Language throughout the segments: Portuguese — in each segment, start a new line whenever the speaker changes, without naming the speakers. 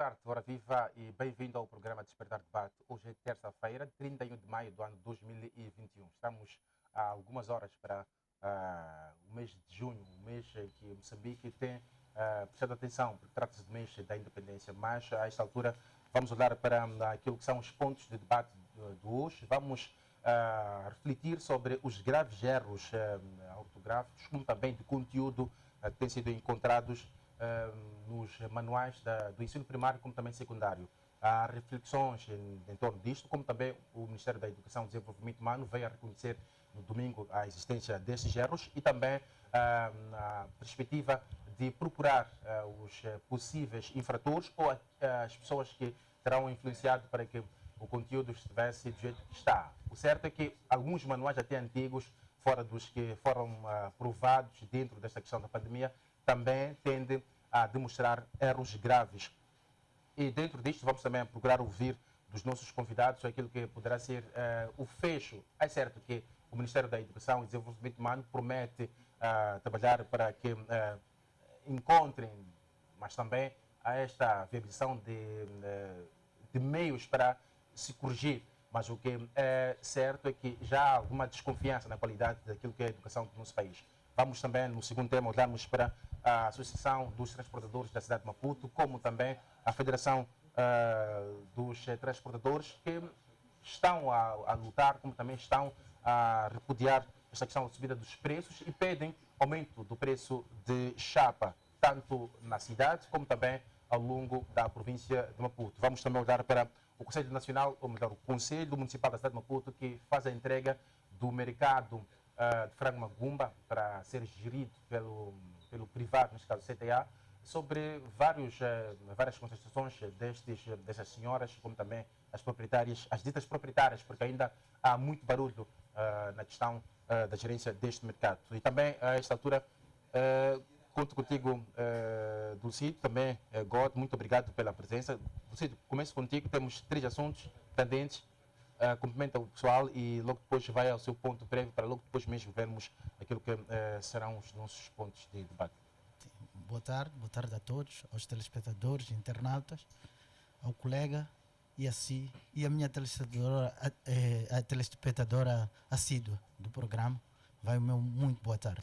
tarde, hora viva e bem-vindo ao programa Despertar Debate. Hoje é terça-feira, 31 de maio do ano 2021. Estamos há algumas horas para o mês de junho, o mês em que Moçambique tem prestado atenção, porque trata-se do mês da independência, mas a esta altura vamos olhar para aquilo que são os pontos de debate de hoje. Vamos refletir sobre os graves erros ortográficos, como também de conteúdo que têm sido encontrados nos manuais do ensino primário como também secundário. Há reflexões em torno disto, como também o Ministério da Educação e Desenvolvimento Humano veio a reconhecer no domingo a existência destes erros e também a perspectiva de procurar os possíveis infratores ou as pessoas que terão influenciado para que o conteúdo estivesse do jeito que está. O certo é que alguns manuais até antigos, fora dos que foram aprovados dentro desta questão da pandemia, também tendem a demonstrar erros graves. E dentro disto vamos também procurar ouvir dos nossos convidados aquilo que poderá ser o fecho. É certo que o Ministério da Educação e Desenvolvimento Humano promete trabalhar para que encontrem, mas também a esta viabilização de meios para se corrigir. Mas o que é certo é que já há alguma desconfiança na qualidade daquilo que é a educação do nosso país. Vamos também, no segundo tema, olharmos para a Associação dos Transportadores da cidade de Maputo, como também a Federação dos Transportadores, que estão a lutar, como também estão a repudiar esta questão da subida dos preços e pedem aumento do preço de chapa, tanto na cidade como também ao longo da província de Maputo. Vamos também olhar para o Conselho Nacional, ou melhor, o Conselho Municipal da cidade de Maputo, que faz a entrega do mercado de frango magumba para ser gerido pelo privado, neste caso CTA, sobre várias contestações dessas senhoras, como também as proprietárias, as ditas proprietárias, porque ainda há muito barulho na questão da gerência deste mercado. E também, a esta altura, conto contigo, Dulcide, também, God, muito obrigado pela presença. Dulcide, começo contigo, temos 3 assuntos pendentes. Cumprimenta o pessoal e logo depois vai ao seu ponto prévio para logo depois mesmo vermos aquilo que serão os nossos pontos de debate.
Boa tarde a todos, aos telespectadores, internautas, ao colega e a si, e a minha telespectadora, a telespectadora assídua do programa. Vai o meu muito boa tarde.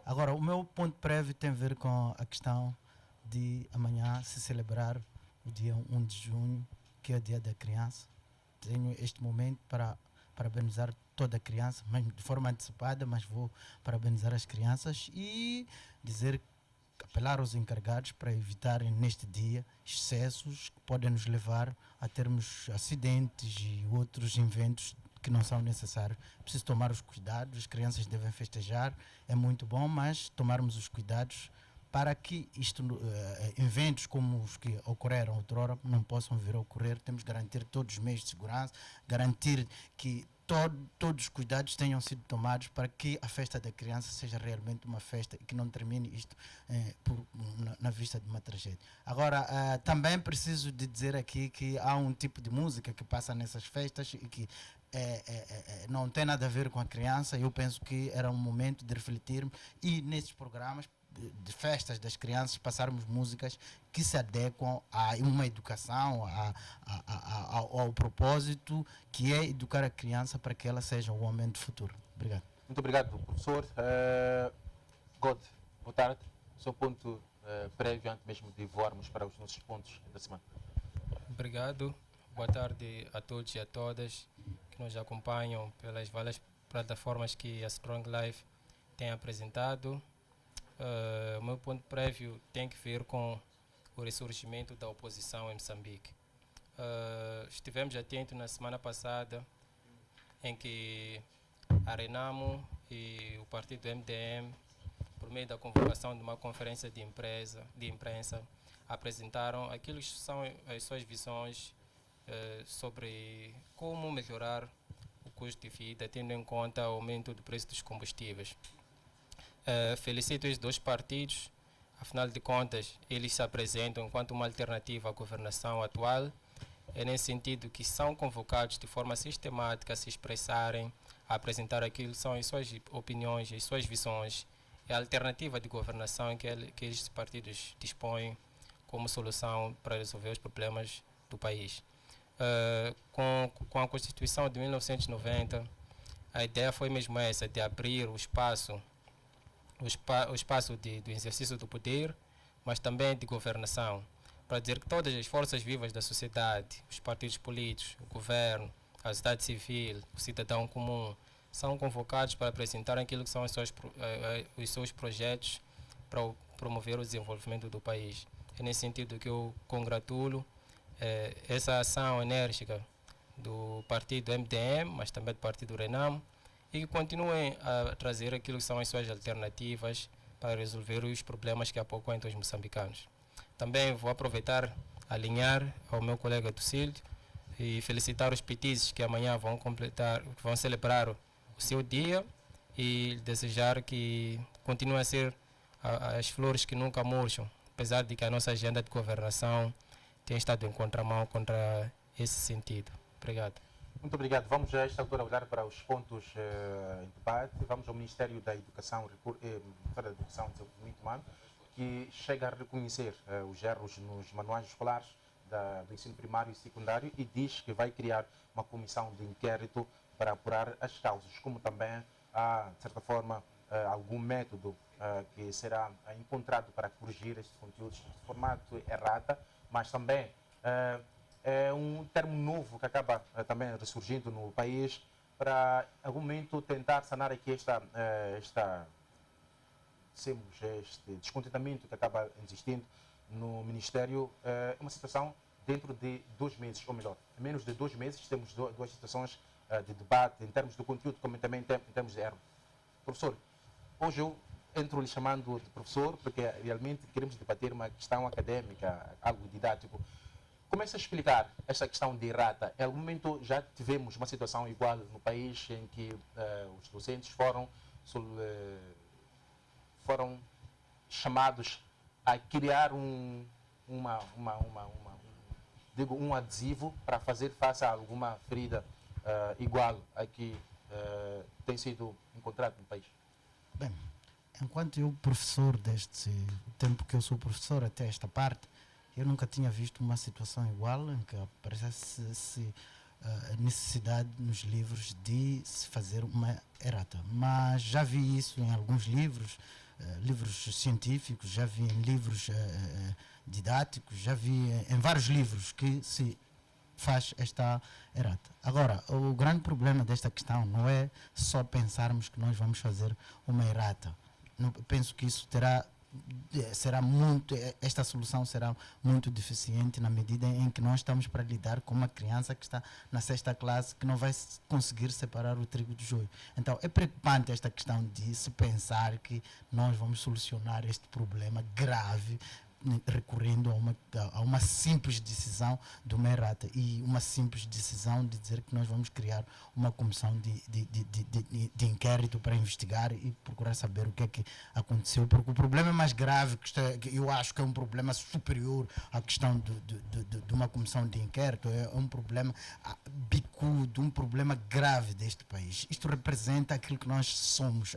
Agora, o meu ponto prévio tem a ver com a questão de amanhã se celebrar o dia 1 de junho, que é o dia da criança. Tenho este momento para parabenizar toda a criança, mas de forma antecipada, mas vou parabenizar as crianças e apelar aos encarregados para evitarem neste dia excessos que podem nos levar a termos acidentes e outros eventos que não são necessários. Preciso tomar os cuidados, as crianças devem festejar, é muito bom, mas tomarmos os cuidados para que eventos como os que ocorreram outrora não possam vir a ocorrer. Temos que garantir todos os meios de segurança, garantir que todos os cuidados tenham sido tomados para que a festa da criança seja realmente uma festa e que não termine isto na vista de uma tragédia. Agora, também preciso de dizer aqui que há um tipo de música que passa nessas festas e que não tem nada a ver com a criança. Eu penso que era um momento de refletir e nesses programas de festas das crianças passarmos músicas que se adequam a uma educação, ao propósito que é educar a criança para que ela seja o homem do futuro. Obrigado.
Muito obrigado, professor. God, boa tarde. Seu ponto prévio antes mesmo de voarmos para os nossos pontos da semana.
Obrigado. Boa tarde a todos e a todas que nos acompanham pelas várias plataformas que a Strong Life tem apresentado. O meu ponto prévio tem que ver com o ressurgimento da oposição em Moçambique. Estivemos atentos na semana passada em que a Renamo e o partido MDM, por meio da convocação de uma conferência de imprensa, apresentaram aquilo que são as suas visões sobre como melhorar o custo de vida, tendo em conta o aumento do preço dos combustíveis. Felicito estes 2 partidos, afinal de contas, eles se apresentam enquanto uma alternativa à governação atual. É nesse sentido que são convocados de forma sistemática a se expressarem, a apresentar aquilo que são as suas opiniões, as suas visões, a alternativa de governação que estes partidos dispõem como solução para resolver os problemas do país. Com a Constituição de 1990, a ideia foi mesmo essa, de abrir o espaço do exercício do poder, mas também de governação, para dizer que todas as forças vivas da sociedade, os partidos políticos, o governo, a sociedade civil, o cidadão comum, são convocados para apresentar aquilo que são os seus projetos para promover o desenvolvimento do país. É nesse sentido que eu congratulo essa ação enérgica do partido MDM, mas também do partido RENAM, e que continuem a trazer aquilo que são as suas alternativas para resolver os problemas que apoquentam os moçambicanos. Também vou aproveitar, alinhar ao meu colega Tucílio e felicitar os petizes que amanhã vão celebrar o seu dia e desejar que continuem a ser as flores que nunca murcham, apesar de que a nossa agenda de governação tem estado em contramão contra esse sentido. Obrigado.
Muito obrigado. Vamos a esta altura olhar para os pontos em debate. Vamos ao Ministério da Educação, da Educação e Desenvolvimento Humano, que chega a reconhecer os erros nos manuais escolares do ensino primário e secundário e diz que vai criar uma comissão de inquérito para apurar as causas, como também há, de certa forma, algum método que será encontrado para corrigir estes conteúdos de formato errata, mas também é um termo novo que acaba também ressurgindo no país para, em algum momento, tentar sanar aqui este descontentamento que acaba existindo no Ministério. É uma situação dentro de 2 meses, ou melhor, em menos de 2 meses temos duas situações de debate em termos de conteúdo, como também em termos de erro. Professor, hoje eu entro lhe chamando de professor porque realmente queremos debater uma questão académica, algo didático. Começa a explicar esta questão de errata. Em algum momento já tivemos uma situação igual no país em que os docentes foram chamados a criar um adesivo para fazer face a alguma ferida igual a que tem sido encontrado no país.
Bem, enquanto eu professor deste tempo que eu sou professor até esta parte, eu nunca tinha visto uma situação igual em que aparecesse a necessidade nos livros de se fazer uma errata. Mas já vi isso em alguns livros, livros científicos, já vi em livros didáticos, já vi em vários livros que se faz esta errata. Agora, o grande problema desta questão não é só pensarmos que nós vamos fazer uma errata. Não, penso que isso esta solução será muito deficiente na medida em que nós estamos para lidar com uma criança que está na 6ª classe que não vai conseguir separar o trigo do joio. Então é preocupante esta questão de se pensar que nós vamos solucionar este problema grave recorrendo a uma simples decisão de uma errata e uma simples decisão de dizer que nós vamos criar uma comissão de inquérito para investigar e procurar saber o que é que aconteceu, porque o problema é mais grave, que eu acho que é um problema superior à questão de uma comissão de inquérito, é um problema bicudo, um problema grave deste país. Isto representa aquilo que nós somos,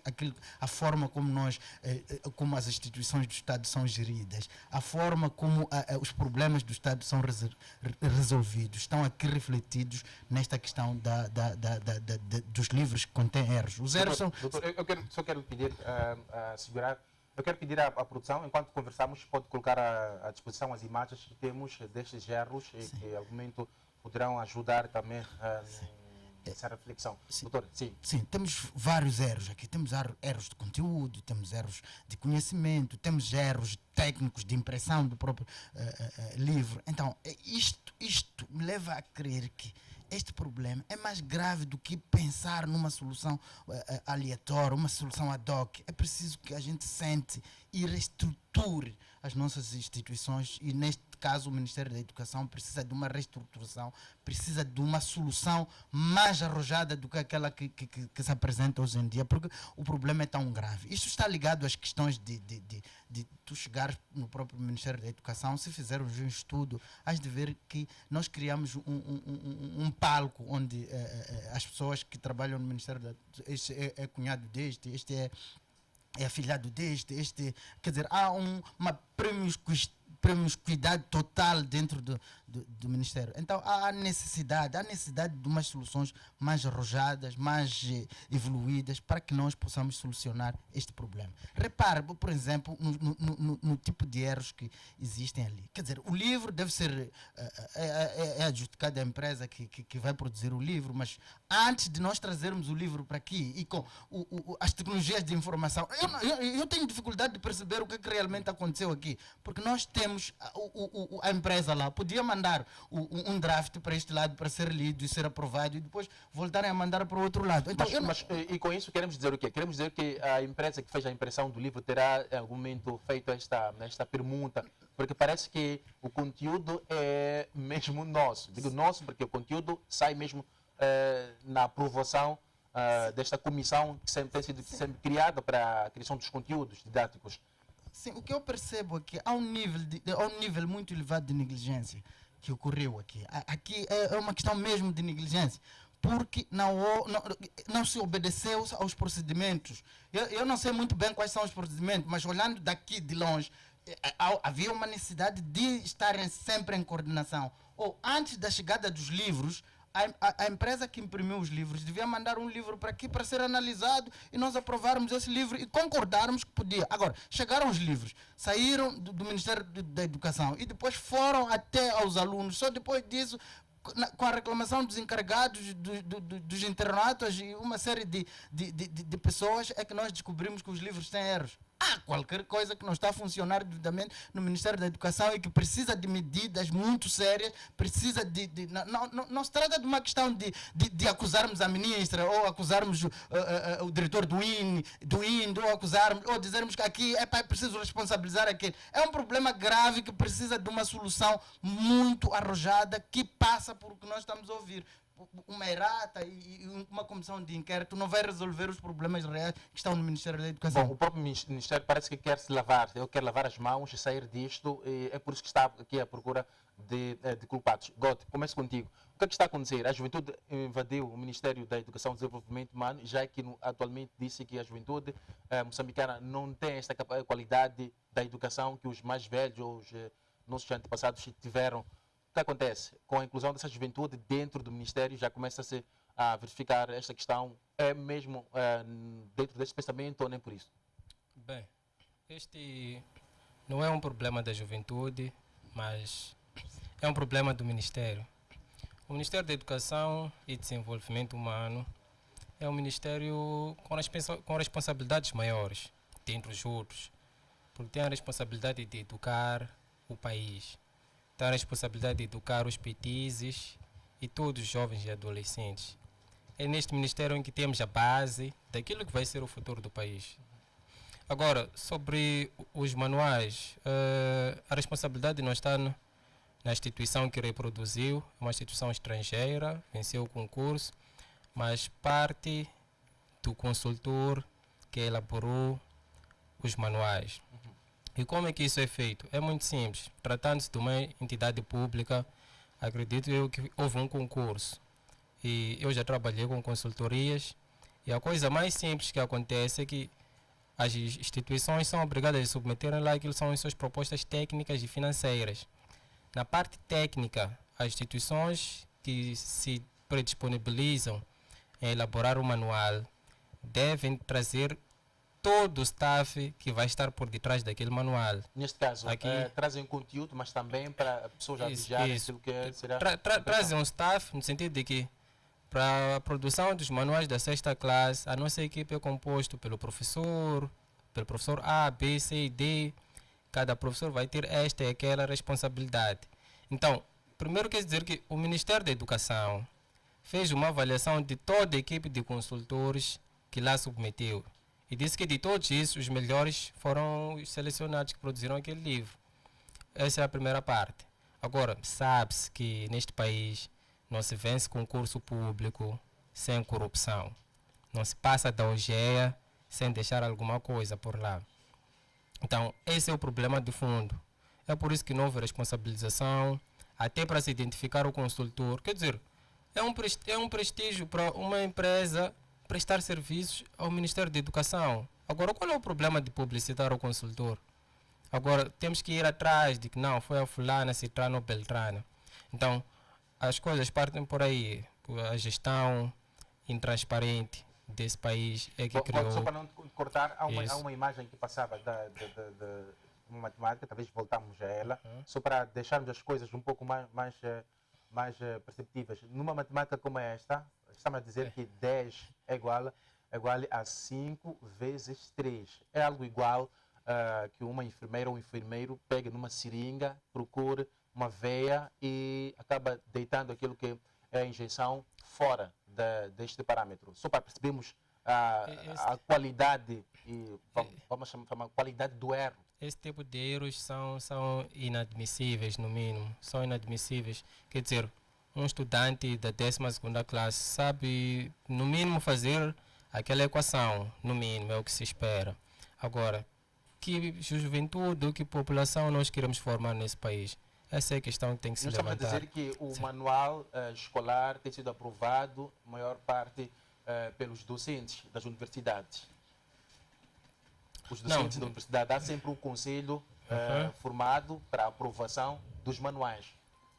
a forma como as instituições do Estado são geridas, a forma como os problemas do Estado são resolvidos, estão aqui refletidos nesta questão dos livros que contêm erros. Os erros são...
Doutor, eu quero pedir eu quero pedir à produção, enquanto conversamos, pode colocar à disposição as imagens que temos destes erros e que, em algum momento, poderão ajudar também essa reflexão.
Sim.
Doutor, sim.
Sim, temos vários erros aqui. Temos erros de conteúdo, temos erros de conhecimento, temos erros técnicos de impressão do próprio livro. Então, isto me leva a crer que este problema é mais grave do que pensar numa solução aleatória, uma solução ad hoc. É preciso que a gente sente e reestruture as nossas instituições e, neste caso, o Ministério da Educação precisa de uma reestruturação, precisa de uma solução mais arrojada do que aquela que se apresenta hoje em dia, porque o problema é tão grave. Isto está ligado às questões de tu chegares no próprio Ministério da Educação. Se fizermos um estudo, has de ver que nós criamos um palco onde as pessoas que trabalham no Ministério da Educação, este é cunhado deste, este é afilhado deste, quer dizer, há uma promiscuidade total dentro do Ministério. Então há necessidade de umas soluções mais arrojadas, mais evoluídas, para que nós possamos solucionar este problema. Repare, por exemplo, no tipo de erros que existem ali. Quer dizer, o livro deve ser adjudicado à empresa que vai produzir o livro, mas antes de nós trazermos o livro para aqui e com as tecnologias de informação, eu tenho dificuldade de perceber o que realmente aconteceu aqui, porque nós temos a empresa lá, podia mandar um draft para este lado para ser lido e ser aprovado e depois voltarem a mandar para o outro lado. Então,
e com isso queremos dizer o quê? Queremos dizer que a empresa que fez a impressão do livro terá em algum momento feito esta pergunta, porque parece que o conteúdo é mesmo nosso. Digo nosso porque o conteúdo sai mesmo na aprovação desta comissão que sempre tem sido sempre criada para a criação dos conteúdos didáticos.
Sim, o que eu percebo é que há um nível muito elevado de negligência que ocorreu aqui. Aqui é uma questão mesmo de negligência, porque não se obedeceu aos procedimentos. Eu não sei muito bem quais são os procedimentos, mas olhando daqui de longe, havia uma necessidade de estarem sempre em coordenação. Ou antes da chegada dos livros, a empresa que imprimiu os livros devia mandar um livro para aqui para ser analisado e nós aprovarmos esse livro e concordarmos que podia. Agora, chegaram os livros, saíram do Ministério da Educação e depois foram até aos alunos. Só depois disso, com a reclamação dos encarregados dos internatos e uma série de pessoas, é que nós descobrimos que os livros têm erros. Há qualquer coisa que não está a funcionar devidamente no Ministério da Educação e que precisa de medidas muito sérias, precisa não se trata de uma questão de acusarmos a ministra ou acusarmos o diretor do INDE ou dizermos que aqui é preciso responsabilizar aquele. É um problema grave que precisa de uma solução muito arrojada que passa por o que nós estamos a ouvir. Uma errata e uma comissão de inquérito não vai resolver os problemas reais que estão no Ministério da Educação.
Bom, o próprio Ministério parece que quer se lavar, ele quer lavar as mãos e sair disto, e é por isso que está aqui à procura de culpados. God, começo contigo. O que é que está a acontecer? A juventude invadiu o Ministério da Educação e Desenvolvimento Humano, já que atualmente disse que a juventude moçambicana não tem esta qualidade da educação que os mais velhos ou os nossos antepassados tiveram. O que acontece? Com a inclusão dessa juventude dentro do Ministério, já começa-se a verificar esta questão. É mesmo dentro deste pensamento ou nem por isso?
Bem, este não é um problema da juventude, mas é um problema do Ministério. O Ministério da Educação e Desenvolvimento Humano é um ministério com responsabilidades maiores, dentre os outros, porque tem a responsabilidade de educar o país. Tem a responsabilidade de educar os petizes e todos os jovens e adolescentes. É neste ministério em que temos a base daquilo que vai ser o futuro do país. Agora, sobre os manuais, a responsabilidade não está na instituição que reproduziu, é uma instituição estrangeira, venceu o concurso, mas parte do consultor que elaborou os manuais. E como é que isso é feito? É muito simples. Tratando-se de uma entidade pública, acredito eu que houve um concurso. E eu já trabalhei com consultorias. E a coisa mais simples que acontece é que as instituições são obrigadas a submeterem lá aquilo que são as suas propostas técnicas e financeiras. Na parte técnica, as instituições que se predisponibilizam em elaborar o manual devem trazer todo o staff que vai estar por detrás daquele manual.
Neste caso, aqui trazem conteúdo, mas também para pessoas já vigiarem aquilo que será...
Trazem um staff, no sentido de que para a produção dos manuais da sexta classe, a nossa equipe é composta pelo professor A, B, C e D. Cada professor vai ter esta e aquela responsabilidade. Então, primeiro quer dizer que o Ministério da Educação fez uma avaliação de toda a equipe de consultores que lá submeteu. E disse que de todos isso, os melhores foram os selecionados que produziram aquele livro. Essa é a primeira parte. Agora, sabe-se que neste país não se vence concurso público sem corrupção. Não se passa da OGEA sem deixar alguma coisa por lá. Então, esse é o problema de fundo. É por isso que não houve responsabilização, até para se identificar o consultor. Quer dizer, é um prestígio para uma empresa prestar serviços ao Ministério da Educação. Agora, qual é o problema de publicitar o consultor? Agora, temos que ir atrás de que não, foi a fulana, citrano ou beltrana. Então, as coisas partem por aí. A gestão intransparente desse país é que
Só
criou
para não te cortar, há há
isso.
uma imagem que passava de uma matemática, talvez voltamos a ela,
Uhum.
só para deixarmos as coisas um pouco mais perceptíveis. Numa matemática como esta, estamos a dizer que 10 é igual a 5 vezes 3. É algo igual que uma enfermeira ou um enfermeiro pegue numa seringa, procure uma veia e acaba deitando aquilo que é a injeção fora deste parâmetro. Só para percebermos a qualidade e vamos chamar qualidade do erro.
Esse tipo de erros são inadmissíveis, no mínimo. São inadmissíveis. Quer dizer, um estudante da 12ª classe sabe, no mínimo, fazer aquela equação. No mínimo, é o que se espera. Agora, que juventude, que população nós queremos formar nesse país? Essa é a questão que tem que se
Nós estamos a
levantar.
dizer que o manual escolar tem sido aprovado, maior parte, pelos docentes das universidades. Os docentes da universidade, há sempre um conselho formado para a aprovação dos manuais,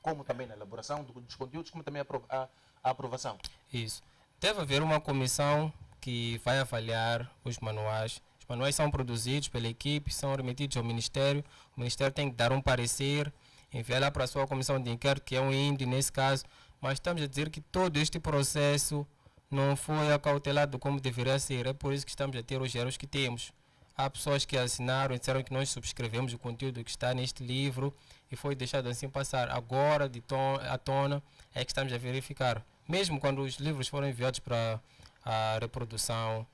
como também na elaboração dos conteúdos, como também a aprovação.
Isso. Deve haver uma comissão que vai avaliar os manuais. Os manuais são produzidos pela equipe, são remetidos ao Ministério. O Ministério tem que dar um parecer, enviar lá para a sua comissão de inquérito, que é um INDE nesse caso. Mas estamos a dizer que todo este processo não foi acautelado como deveria ser. É por isso que estamos a ter os erros que temos. Há pessoas que assinaram e disseram que nós subscrevemos o conteúdo que está neste livro e foi deixado assim passar. Agora, à tona, é que estamos a verificar. Mesmo quando os livros foram enviados para a reprodução,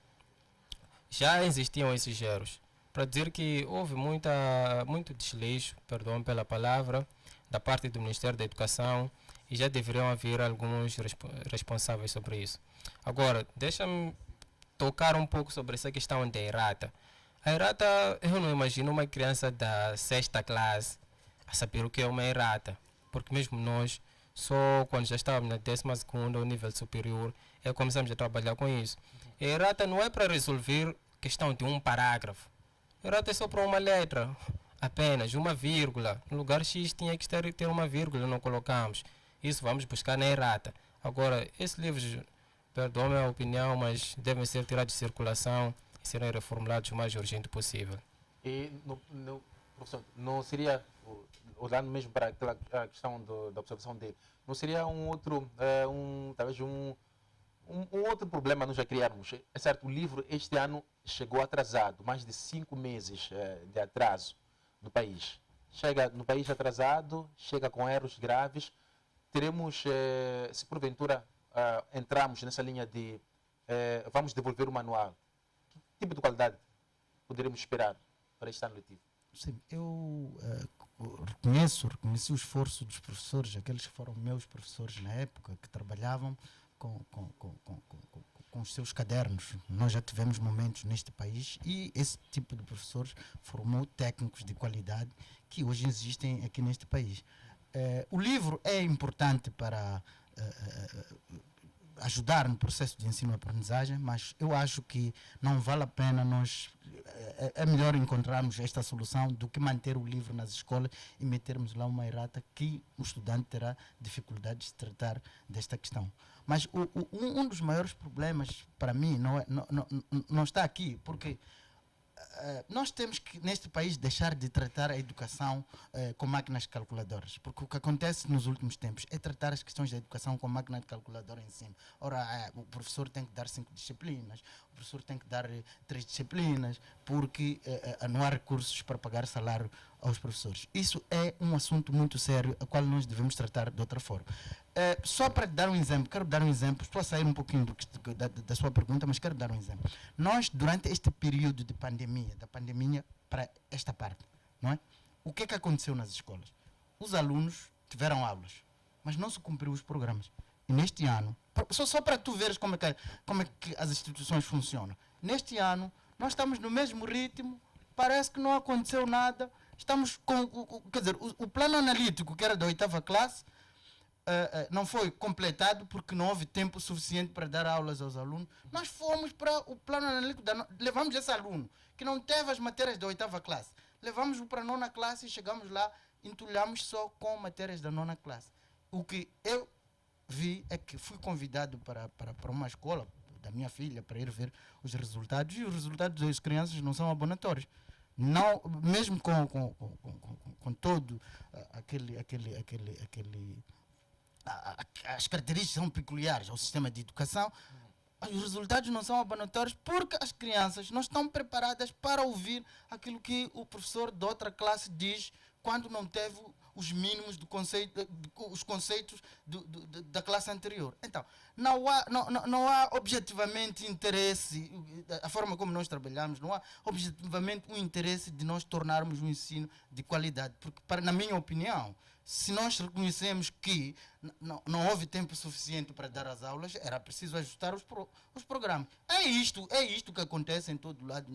já existiam esses erros. Para dizer que houve muito desleixo, perdão pela palavra, da parte do Ministério da Educação e já deveriam haver alguns responsáveis sobre isso. Agora, deixa-me tocar um pouco sobre essa questão da errata. A errata, eu não imagino uma criança da 6ª classe a saber o que é uma errata, porque mesmo nós, só quando já estávamos na 12ª, ou nível superior, é que começamos a trabalhar com isso. A errata não é para resolver questão de um parágrafo. A errata é só para uma letra, apenas uma vírgula. No lugar X tinha que ter uma vírgula, não colocamos. Isso vamos buscar na errata. Agora, esses livros, perdoe-me a opinião, mas devem ser tirados de circulação e serem reformulados o mais urgente possível.
E, professor, não seria, olhando mesmo para aquela questão da observação dele, não seria talvez um outro problema nós já criarmos? É certo, o livro este ano chegou atrasado, mais de 5 meses de atraso no país. Chega no país atrasado, chega com erros graves. Teremos, se porventura entramos nessa linha de vamos devolver o manual, que tipo de qualidade poderemos esperar para este ano letivo?
Sim, eu reconheci o esforço dos professores, aqueles que foram meus professores na época, que trabalhavam com os seus cadernos. Nós já tivemos momentos neste país e esse tipo de professores formou técnicos de qualidade que hoje existem aqui neste país. O livro é importante para ajudar no processo de ensino-aprendizagem, mas eu acho que não vale a pena é melhor encontrarmos esta solução do que manter o livro nas escolas e metermos lá uma errata que o estudante terá dificuldade de tratar desta questão. Mas um dos maiores problemas para mim não está aqui, porque nós temos que, neste país, deixar de tratar a educação com máquinas calculadoras, porque o que acontece nos últimos tempos é tratar as questões da educação com máquina de calculadora em cima. Ora, o professor tem que dar 5 disciplinas, o professor tem que dar 3 disciplinas, porque não há recursos para pagar salário aos professores. Isso é um assunto muito sério, a qual nós devemos tratar de outra forma. Só para dar um exemplo, quero dar um exemplo, estou a sair um pouquinho da sua pergunta, mas quero dar um exemplo. Nós, durante este período de pandemia, da pandemia para esta parte, não é? O que é que aconteceu nas escolas? Os alunos tiveram aulas, mas não se cumpriu os programas. E neste ano, só para tu veres como é que as instituições funcionam. Neste ano, nós estamos no mesmo ritmo, parece que não aconteceu nada, estamos quer dizer, o plano analítico, que era da 8ª classe, não foi completado porque não houve tempo suficiente para dar aulas aos alunos. Nós fomos para o plano analítico, levamos esse aluno que não teve as matérias da 8ª classe, levamos-o para a nona classe e chegamos lá, entulhamos só com matérias da nona classe. O que eu vi é que fui convidado para uma escola da minha filha para ir ver os resultados, e os resultados das crianças não são abonatórios. Não, mesmo com todo as características são peculiares ao sistema de educação, os resultados não são abonatórios porque as crianças não estão preparadas para ouvir aquilo que o professor de outra classe diz quando não teve os mínimos do conceito, os conceitos da classe anterior. Então, não há objetivamente interesse, a forma como nós trabalhamos, não há objetivamente um interesse de nós tornarmos um ensino de qualidade, porque, na minha opinião, se nós reconhecemos que não houve tempo suficiente para dar as aulas, era preciso ajustar os programas. É isto que acontece em todo lado.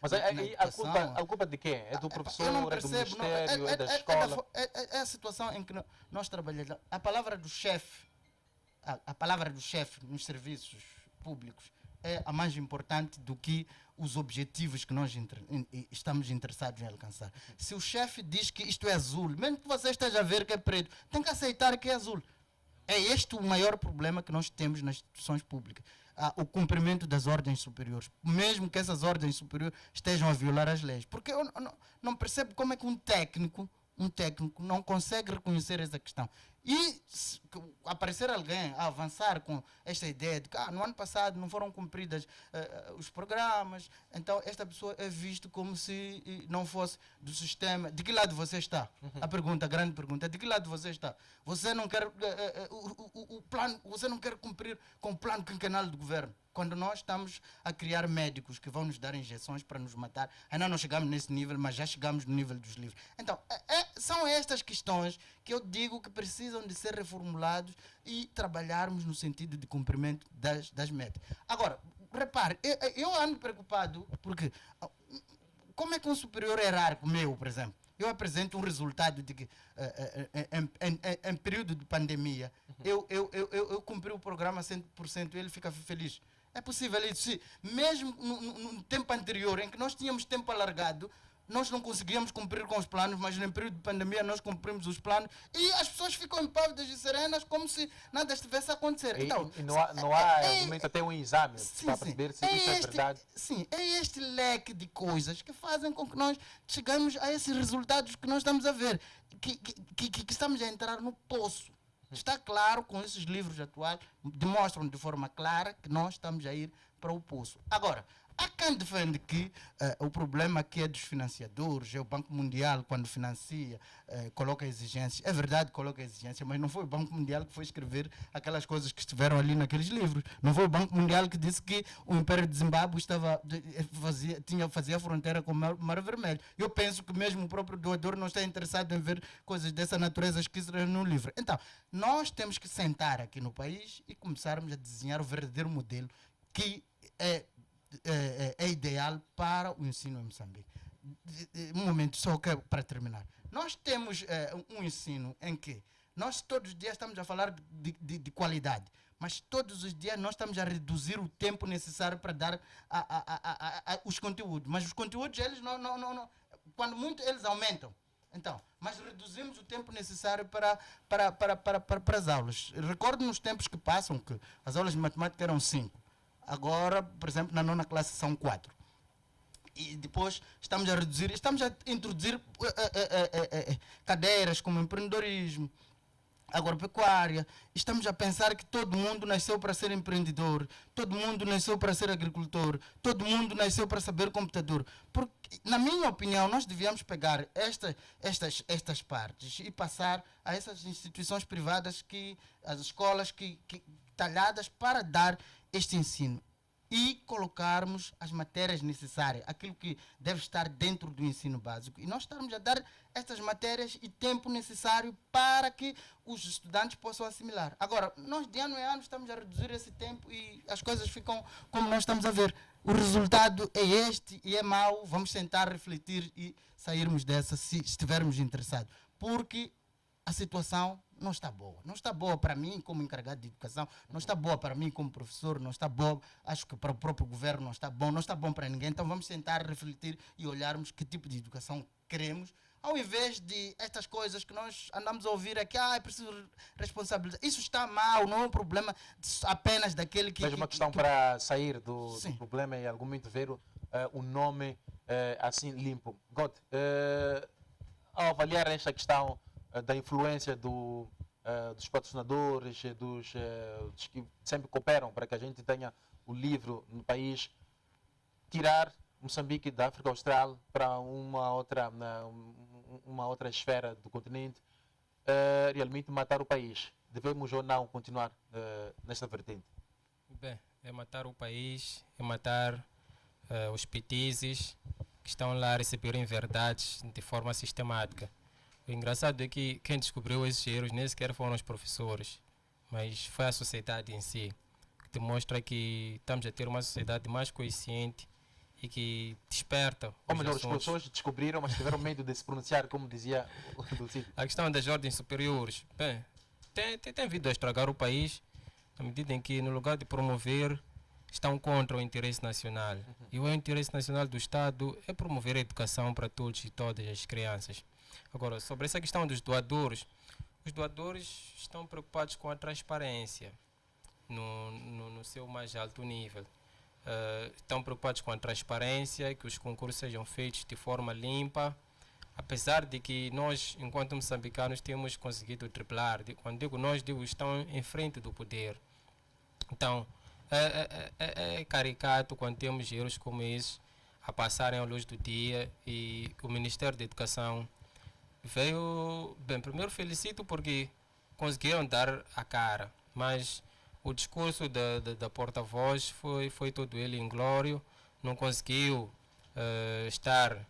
Mas a culpa de quem? É do professor, é do ministério, é da escola?
É a situação em que nós trabalhamos. A palavra do chefe, a palavra do chefe nos serviços públicos é a mais importante do que os objetivos que nós estamos interessados em alcançar. Se o chefe diz que isto é azul, mesmo que você esteja a ver que é preto, tem que aceitar que é azul. É este o maior problema que nós temos nas instituições públicas. O cumprimento das ordens superiores, mesmo que essas ordens superiores estejam a violar as leis. Porque eu não percebo como é que um técnico não consegue reconhecer essa questão. E se aparecer alguém a avançar com esta ideia de que no ano passado não foram cumpridos os programas, então esta pessoa é vista como se não fosse do sistema. De que lado você está? A grande pergunta, de que lado você está? Você não quer o plano, você não quer cumprir com o plano quinquenal do governo. Quando nós estamos a criar médicos que vão nos dar injeções para nos matar, ainda não chegamos nesse nível, mas já chegamos no nível dos livros. Então, são estas questões que eu digo que precisam de ser reformulados e trabalharmos no sentido de cumprimento das metas. Agora, repare, eu ando preocupado porque como é que um superior hierárquico meu, por exemplo, eu apresento um resultado de que em período de pandemia eu cumpri o programa 100% e ele fica feliz. É possível isso? Sim. Mesmo no tempo anterior, em que nós tínhamos tempo alargado, nós não conseguíamos cumprir com os planos, mas no período de pandemia nós cumprimos os planos e as pessoas ficam impávidas e serenas como se nada estivesse a acontecer. Então,
e não há argumento até um exame para perceber se isso é verdade.
Sim, é este leque de coisas que fazem com que nós chegamos a esses resultados que nós estamos a ver, que estamos a entrar no poço. Está claro, com esses livros atuais, demonstram de forma clara que nós estamos a ir para o poço. Agora, há quem defende que o problema aqui é dos financiadores, é o Banco Mundial, quando financia, coloca exigências. É verdade, coloca exigências, mas não foi o Banco Mundial que foi escrever aquelas coisas que estiveram ali naqueles livros. Não foi o Banco Mundial que disse que o Império de Zimbábue fazia fronteira com o Mar Vermelho. Eu penso que mesmo o próprio doador não está interessado em ver coisas dessa natureza escritas no livro. Então, nós temos que sentar aqui no país e começarmos a desenhar o verdadeiro modelo que é ideal para o ensino em Moçambique. Um momento, só para terminar. Nós temos um ensino em que nós todos os dias estamos a falar de qualidade, mas todos os dias nós estamos a reduzir o tempo necessário para dar os conteúdos. Mas os conteúdos, eles não quando muito, eles aumentam. Então, mas reduzimos o tempo necessário para as aulas. Recordo nos tempos que passam que as aulas de matemática eram 5. Agora, por exemplo, na nona classe são 4. E depois estamos a reduzir, estamos a introduzir cadeiras como empreendedorismo, agropecuária. Estamos a pensar que todo mundo nasceu para ser empreendedor, todo mundo nasceu para ser agricultor, todo mundo nasceu para saber computador. Porque, na minha opinião, nós devíamos pegar estas partes e passar a essas instituições privadas, as escolas talhadas para dar este ensino e colocarmos as matérias necessárias, aquilo que deve estar dentro do ensino básico, e nós estarmos a dar estas matérias e tempo necessário para que os estudantes possam assimilar. Agora, nós de ano em ano estamos a reduzir esse tempo e as coisas ficam como nós estamos a ver. O resultado é este e é mau. Vamos tentar refletir e sairmos dessa se estivermos interessados, porque a situação não está boa. Não está boa para mim como encarregado de educação, não está boa para mim como professor, não está boa, acho que para o próprio governo não está bom para ninguém. Então vamos tentar refletir e olharmos que tipo de educação queremos, ao invés de estas coisas que nós andamos a ouvir aqui, é preciso responsabilizar. Isso está mal, não é um problema apenas daquele que...
Mas uma questão para sair do problema e algum momento ver o nome assim limpo. God, ao avaliar esta questão da influência dos patrocinadores, dos que sempre cooperam para que a gente tenha o livro no país, tirar Moçambique da África Austral para uma outra esfera do continente, realmente matar o país. Devemos ou não continuar nesta vertente?
Bem, é matar o país, é matar os petizes que estão lá a receberem verdades de forma sistemática. O engraçado é que quem descobriu esses erros nem sequer foram os professores, mas foi a sociedade em si, que demonstra que estamos a ter uma sociedade mais consciente e que desperta.
Ou melhor, os professores descobriram, mas tiveram medo de se pronunciar, como dizia o Dulcídio.
A questão das ordens superiores, bem, tem vindo a estragar o país, à medida em que, no lugar de promover, estão contra o interesse nacional. E o interesse nacional do Estado é promover a educação para todos e todas as crianças. Agora, sobre essa questão dos doadores, os doadores estão preocupados com a transparência no seu mais alto nível. Estão preocupados com a transparência, que os concursos sejam feitos de forma limpa, apesar de que nós, enquanto moçambicanos, temos conseguido triplar. Quando digo nós, digo estão em frente do poder. Então, é caricato quando temos erros como esses a passarem à luz do dia, e o Ministério da Educação veio... Bem, primeiro felicito porque conseguiram dar a cara, mas o discurso da porta-voz foi todo ele inglório, não conseguiu estar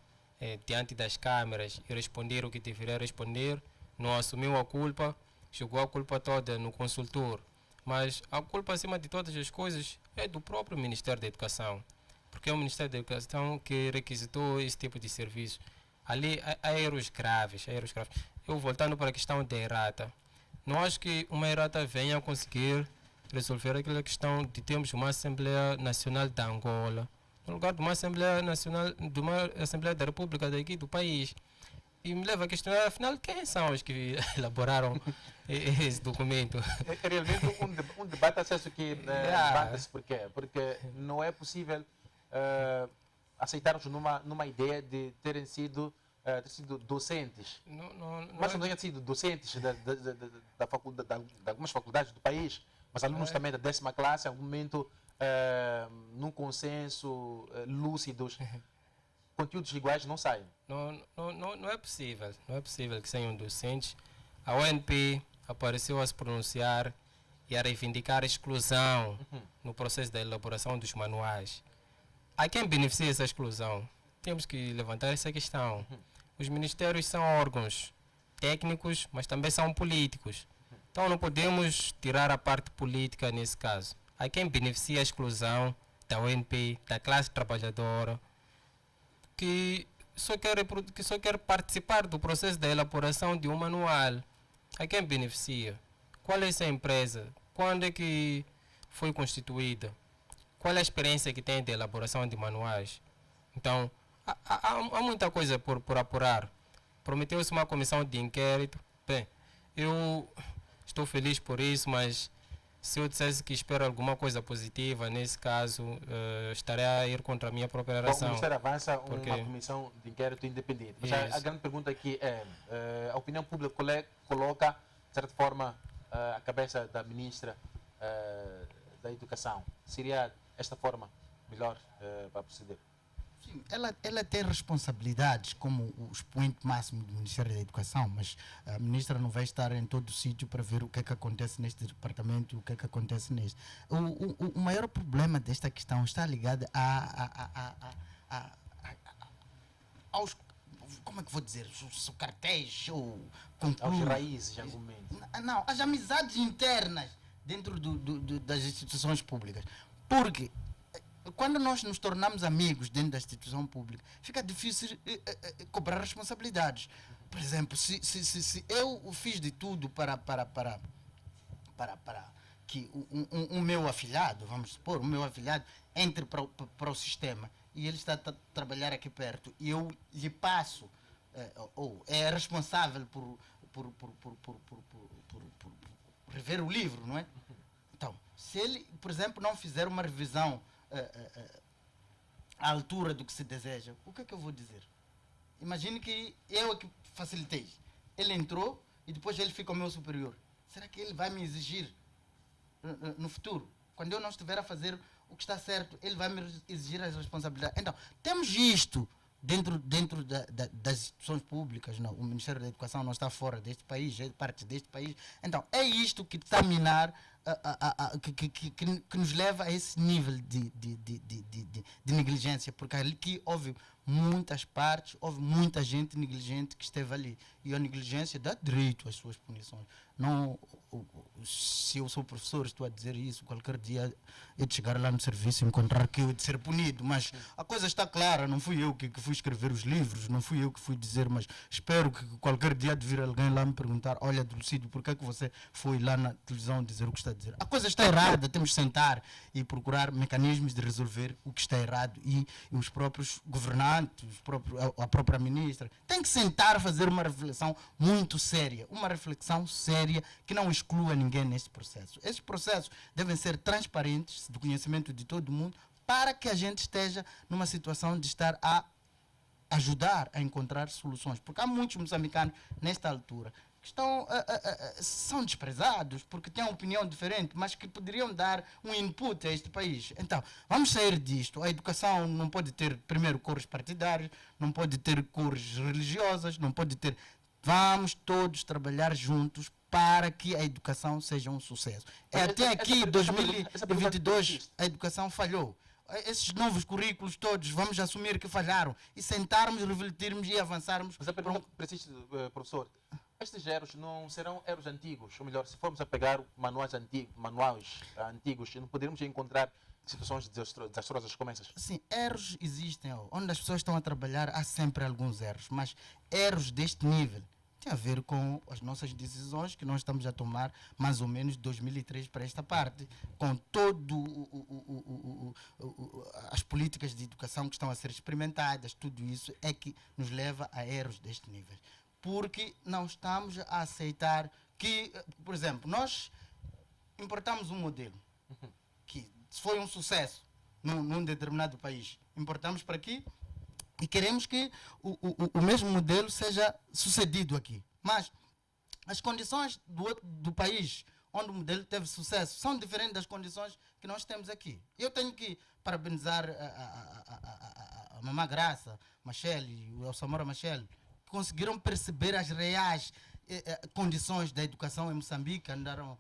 diante das câmeras e responder o que deveria responder, não assumiu a culpa, jogou a culpa toda no consultor. Mas a culpa, acima de todas as coisas, é do próprio Ministério da Educação, porque é o Ministério da Educação que requisitou esse tipo de serviço. Ali há erros graves, Eu, voltando para a questão da errata, não acho que uma errata venha a conseguir resolver aquela questão de termos uma Assembleia Nacional da Angola, no lugar de uma Assembleia Nacional, de uma Assembleia da República daqui do país. E me leva a questionar, afinal, quem são os que elaboraram esse documento?
É realmente um debate acesso que levanta-se. Por quê? Porque não é possível aceitarmos numa ideia de terem sido docentes. Mas não tenham sido docentes de algumas faculdades do país, mas alunos também da 10ª classe, em algum momento, num consenso lúcidos, conteúdos iguais não saem.
Não é possível. Não é possível que sejam docentes. A ONP apareceu a se pronunciar e a reivindicar a exclusão no processo da elaboração dos manuais. A quem beneficia essa exclusão? Temos que levantar essa questão. Os ministérios são órgãos técnicos, mas também são políticos. Então não podemos tirar a parte política nesse caso. A quem beneficia a exclusão da ONP, da classe trabalhadora, que só quer participar do processo da elaboração de um manual. A quem beneficia? Qual é essa empresa? Quando é que foi constituída? Qual é a experiência que tem de elaboração de manuais? Então, há muita coisa por apurar. Prometeu-se uma comissão de inquérito. Bem, eu estou feliz por isso, mas se eu dissesse que espero alguma coisa positiva, nesse caso, estaria a ir contra a minha própria
Bom,
razão.
o Ministério avança uma comissão de inquérito independente. Mas a grande pergunta aqui é, a opinião pública coloca, de certa forma, a cabeça da Ministra da Educação. Seria esta forma melhor para proceder?
Sim, ela tem responsabilidades como o expoente máximo do Ministério da Educação, mas a ministra não vai estar em todo o sítio para ver o que é que acontece neste departamento, o que é que acontece neste. O maior problema desta questão está ligado aos, como é que vou dizer, os cartéis,
aos raízes, em algum momento.
Não, as amizades internas dentro das instituições públicas. Porque quando nós nos tornamos amigos dentro da instituição pública, fica difícil cobrar responsabilidades. por exemplo, se eu fiz de tudo para que o meu afilhado, vamos supor, o meu afilhado entre para o sistema e ele está a trabalhar aqui perto e eu lhe passo, ou é responsável por rever o livro, não é? Então, se ele, por exemplo, não fizer uma revisão à altura do que se deseja, o que é que eu vou dizer? Imagine que eu é que facilitei. Ele entrou e depois ele fica o meu superior. Será que ele vai me exigir no futuro? Quando eu não estiver a fazer o que está certo, ele vai me exigir as responsabilidades. Então, temos isto dentro das instituições públicas. Não? O Ministério da Educação não está fora deste país, é parte deste país. Então, é isto que está a minar, que nos leva a esse nível de negligência, porque aqui houve muitas partes, houve muita gente negligente que esteve ali. E a negligência dá direito às suas punições. Não, se eu sou professor, estou a dizer isso, qualquer dia eu de chegar lá no serviço e encontrar que eu de ser punido, mas a coisa está clara, não fui eu que fui escrever os livros, não fui eu que fui dizer, mas espero que qualquer dia de vir alguém lá me perguntar, olha, Dulcido, por que é que você foi lá na televisão dizer o que está a dizer? A coisa está errada, temos de sentar e procurar mecanismos de resolver o que está errado e os próprios governantes, a própria ministra, tem que sentar a fazer uma reflexão muito séria, uma reflexão séria que não exclua ninguém neste processo. Esses processos devem ser transparentes, do conhecimento de todo mundo, para que a gente esteja numa situação de estar a ajudar a encontrar soluções. Porque há muitos moçambicanos, nesta altura, que são desprezados porque têm uma opinião diferente, mas que poderiam dar um input a este país. Então, vamos sair disto. A educação não pode ter, primeiro, cores partidários, não pode ter cores religiosas, não pode ter... Vamos todos trabalhar juntos para que a educação seja um sucesso. Até aqui, 2022, a educação falhou. Esses novos currículos todos, vamos assumir que falharam e sentarmos, refletirmos e avançarmos.
Mas a pergunta que preciso, professor, estes erros não serão erros antigos? Ou melhor, se formos a pegar manuais antigos, não poderíamos encontrar situações desastrosas como essas?
Sim, erros existem. Onde as pessoas estão a trabalhar, há sempre alguns erros, mas erros deste nível tem a ver com as nossas decisões que nós estamos a tomar mais ou menos de 2003 para esta parte, com todo as políticas de educação que estão a ser experimentadas, tudo isso é que nos leva a erros deste nível. Porque não estamos a aceitar que, por exemplo, nós importamos um modelo que foi um sucesso num determinado país. Importamos para aqui e queremos que o mesmo modelo seja sucedido aqui. Mas as condições do país onde o modelo teve sucesso são diferentes das condições que nós temos aqui. Eu tenho que parabenizar a Mamã Graça, Machel e o Samora Machel, que conseguiram perceber as reais condições da educação em Moçambique. Andaram,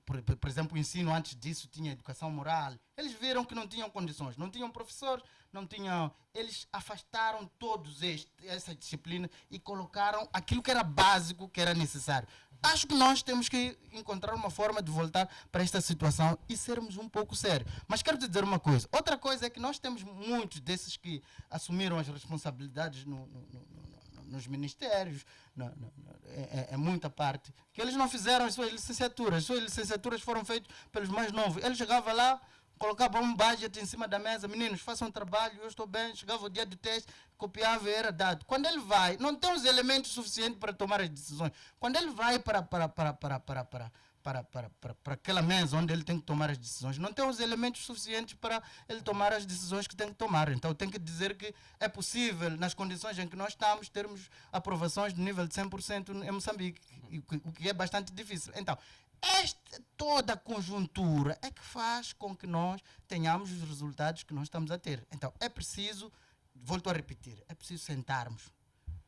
por exemplo, o ensino antes disso tinha educação moral. Eles viram que não tinham condições, não tinham professores, não tinham... Eles afastaram todos essa disciplina e colocaram aquilo que era básico, que era necessário. Acho que nós temos que encontrar uma forma de voltar para esta situação e sermos um pouco sérios. Mas quero te dizer uma coisa. Outra coisa é que nós temos muitos desses que assumiram as responsabilidades nos ministérios, é muita parte, que eles não fizeram as suas licenciaturas. As suas licenciaturas foram feitas pelos mais novos. Ele chegava lá, colocava um budget em cima da mesa, meninos, façam um trabalho, eu estou bem, chegava o dia do teste, copiava e era dado. Quando ele vai, não tem os elementos suficientes para tomar as decisões. Quando ele vai para aquela mesa onde ele tem que tomar as decisões, não tem os elementos suficientes para ele tomar as decisões que tem que tomar. Então tem que dizer que é possível, nas condições em que nós estamos, termos aprovações de nível de 100% em Moçambique, o que é bastante difícil. Então, toda a conjuntura é que faz com que nós tenhamos os resultados que nós estamos a ter. Então, é preciso, volto a repetir, é preciso sentarmos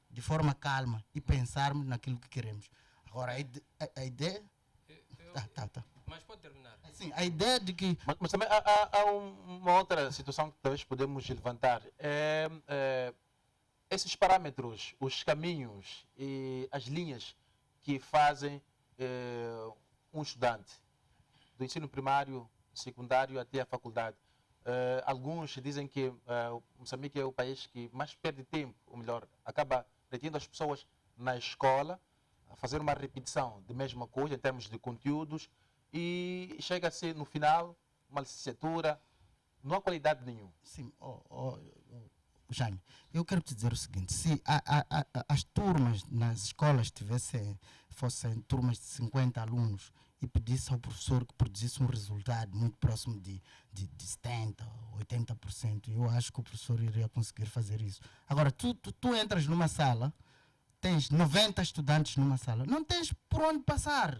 de forma calma e pensarmos naquilo que queremos. Agora, a ideia... Tá.
Mas pode terminar.
Sim, a ideia de que...
Mas também há uma outra situação que talvez podemos levantar. Esses parâmetros, os caminhos e as linhas que fazem um estudante do ensino primário, secundário até a faculdade. Alguns dizem que Moçambique é o país que mais perde tempo, ou melhor, acaba retendo as pessoas na escola, a fazer uma repetição da mesma coisa em termos de conteúdos e chega-se no final uma licenciatura, não há qualidade nenhuma.
Sim, Jaime, eu quero te dizer o seguinte, se as turmas nas escolas fossem turmas de 50 alunos e pedisse ao professor que produzisse um resultado muito próximo de 70% ou 80%, eu acho que o professor iria conseguir fazer isso. Agora, tu entras numa sala, tens 90 estudantes numa sala, não tens por onde passar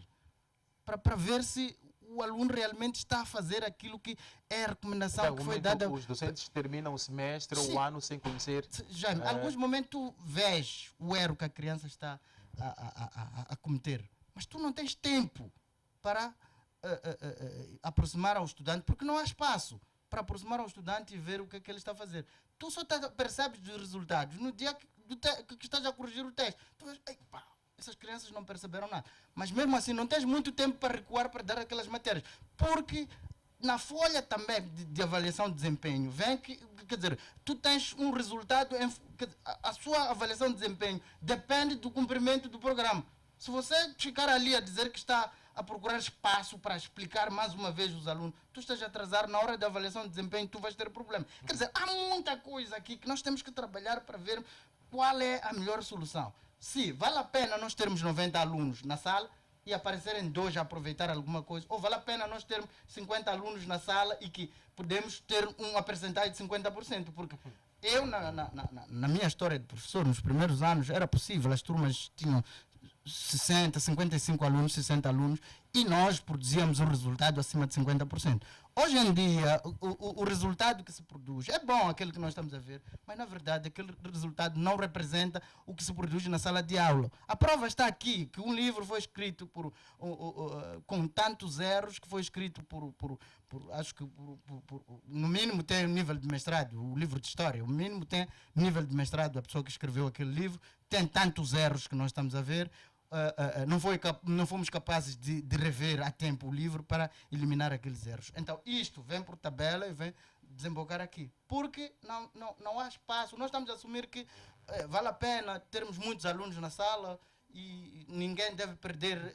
para ver se o aluno realmente está a fazer aquilo que é a recomendação
Então,
que foi dada.
Os docentes terminam o semestre ou
Sim.
o ano sem conhecer.
Jaime, em alguns momentos tu vês o erro que a criança está a cometer, mas tu não tens tempo para aproximar ao estudante, porque não há espaço para aproximar ao estudante e ver o que é que ele está a fazer. Tu só percebes os resultados no dia que estás a corrigir o teste. Tu vês, essas crianças não perceberam nada. Mas mesmo assim não tens muito tempo para recuar para dar aquelas matérias. Porque na folha também de avaliação de desempenho, vem que, quer dizer, tu tens um resultado, a sua avaliação de desempenho depende do cumprimento do programa. Se você ficar ali a dizer que está a procurar espaço para explicar mais uma vez os alunos, tu estás a atrasar na hora da avaliação de desempenho, tu vais ter problema. Quer dizer, há muita coisa aqui que nós temos que trabalhar para ver qual é a melhor solução. Se vale a pena nós termos 90 alunos na sala e aparecerem 2 a aproveitar alguma coisa, ou vale a pena nós termos 50 alunos na sala e que podemos ter uma percentagem de 50%, porque eu, na minha história de professor, nos primeiros anos, era possível, as turmas tinham 60, 55 alunos, 60 alunos, e nós produzíamos um resultado acima de 50%. Hoje em dia, o resultado que se produz é bom, aquele que nós estamos a ver, mas na verdade aquele resultado não representa o que se produz na sala de aula. A prova está aqui, que um livro foi escrito com tantos erros, que foi escrito acho que no mínimo tem nível de mestrado, o livro de história, o mínimo tem nível de mestrado, a pessoa que escreveu aquele livro, tem tantos erros que nós estamos a ver. Não fomos capazes de rever a tempo o livro para eliminar aqueles erros. Então, isto vem por tabela e vem desembocar aqui. Porque não há espaço. Nós estamos a assumir que vale a pena termos muitos alunos na sala e ninguém deve perder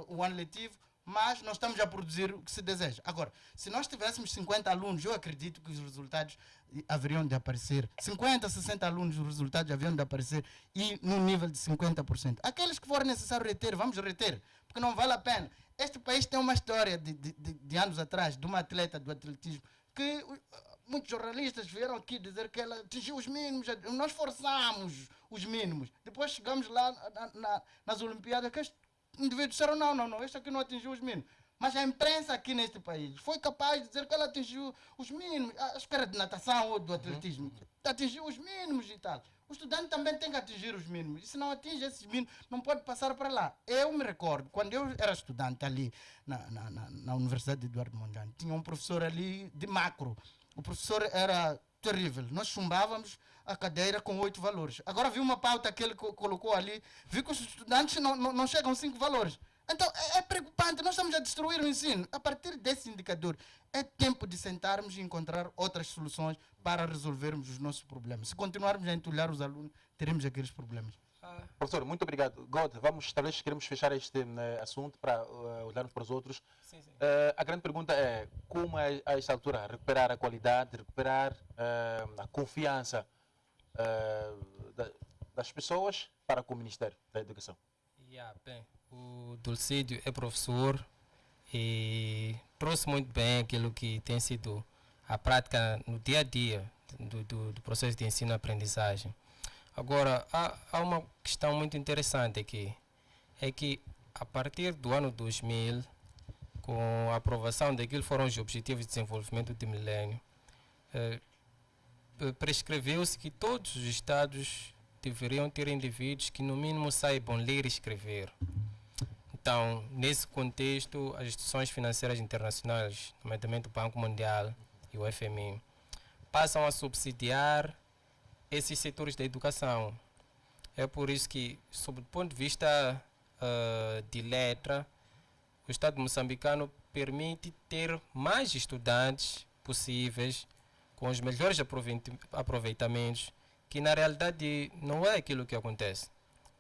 o ano letivo, mas nós estamos a produzir o que se deseja. Agora, se nós tivéssemos 50 alunos, eu acredito que os resultados haveriam de aparecer. 50, 60 alunos, os resultados haviam de aparecer e no nível de 50%. Aqueles que forem necessário reter, vamos reter, porque não vale a pena. Este país tem uma história de anos atrás, de uma atleta do atletismo, que muitos jornalistas vieram aqui dizer que ela atingiu os mínimos, nós forçamos os mínimos. Depois chegamos lá nas Olimpíadas, que indivíduos disseram, não, este aqui não atingiu os mínimos. Mas a imprensa aqui neste país foi capaz de dizer que ela atingiu os mínimos, acho que era de natação ou do atletismo, atingiu os mínimos e tal. O estudante também tem que atingir os mínimos, e se não atinge esses mínimos, não pode passar para lá. Eu me recordo, quando eu era estudante ali na Universidade de Eduardo Mondlane, tinha um professor ali de macro. O professor era terrível, nós chumbávamos a cadeira com 8 valores. Agora vi uma pauta que ele colocou ali, vi que os estudantes não chegam a 5 valores. Então é preocupante, nós estamos a destruir o ensino. A partir desse indicador, é tempo de sentarmos e encontrar outras soluções para resolvermos os nossos problemas. Se continuarmos a entulhar os alunos, teremos aqueles problemas.
Professor, muito obrigado. God, talvez queremos fechar este assunto para olharmos para os outros.
Sim.
A grande pergunta é como a esta altura recuperar a qualidade, recuperar a confiança das pessoas para com o Ministério da Educação.
Bem, o Dulcídio é professor e trouxe muito bem aquilo que tem sido a prática no dia a dia do processo de ensino-aprendizagem. Agora, há uma questão muito interessante aqui, é que a partir do ano 2000, com a aprovação daquilo que foram os Objetivos de Desenvolvimento do Milênio, prescreveu-se que todos os estados deveriam ter indivíduos que no mínimo saibam ler e escrever. Então, nesse contexto, as instituições financeiras internacionais, nomeadamente o Banco Mundial e o FMI, passam a subsidiar esses setores da educação. É por isso que, sob o ponto de vista de letra, o Estado moçambicano permite ter mais estudantes possíveis, com os melhores aproveitamentos, que na realidade não é aquilo que acontece.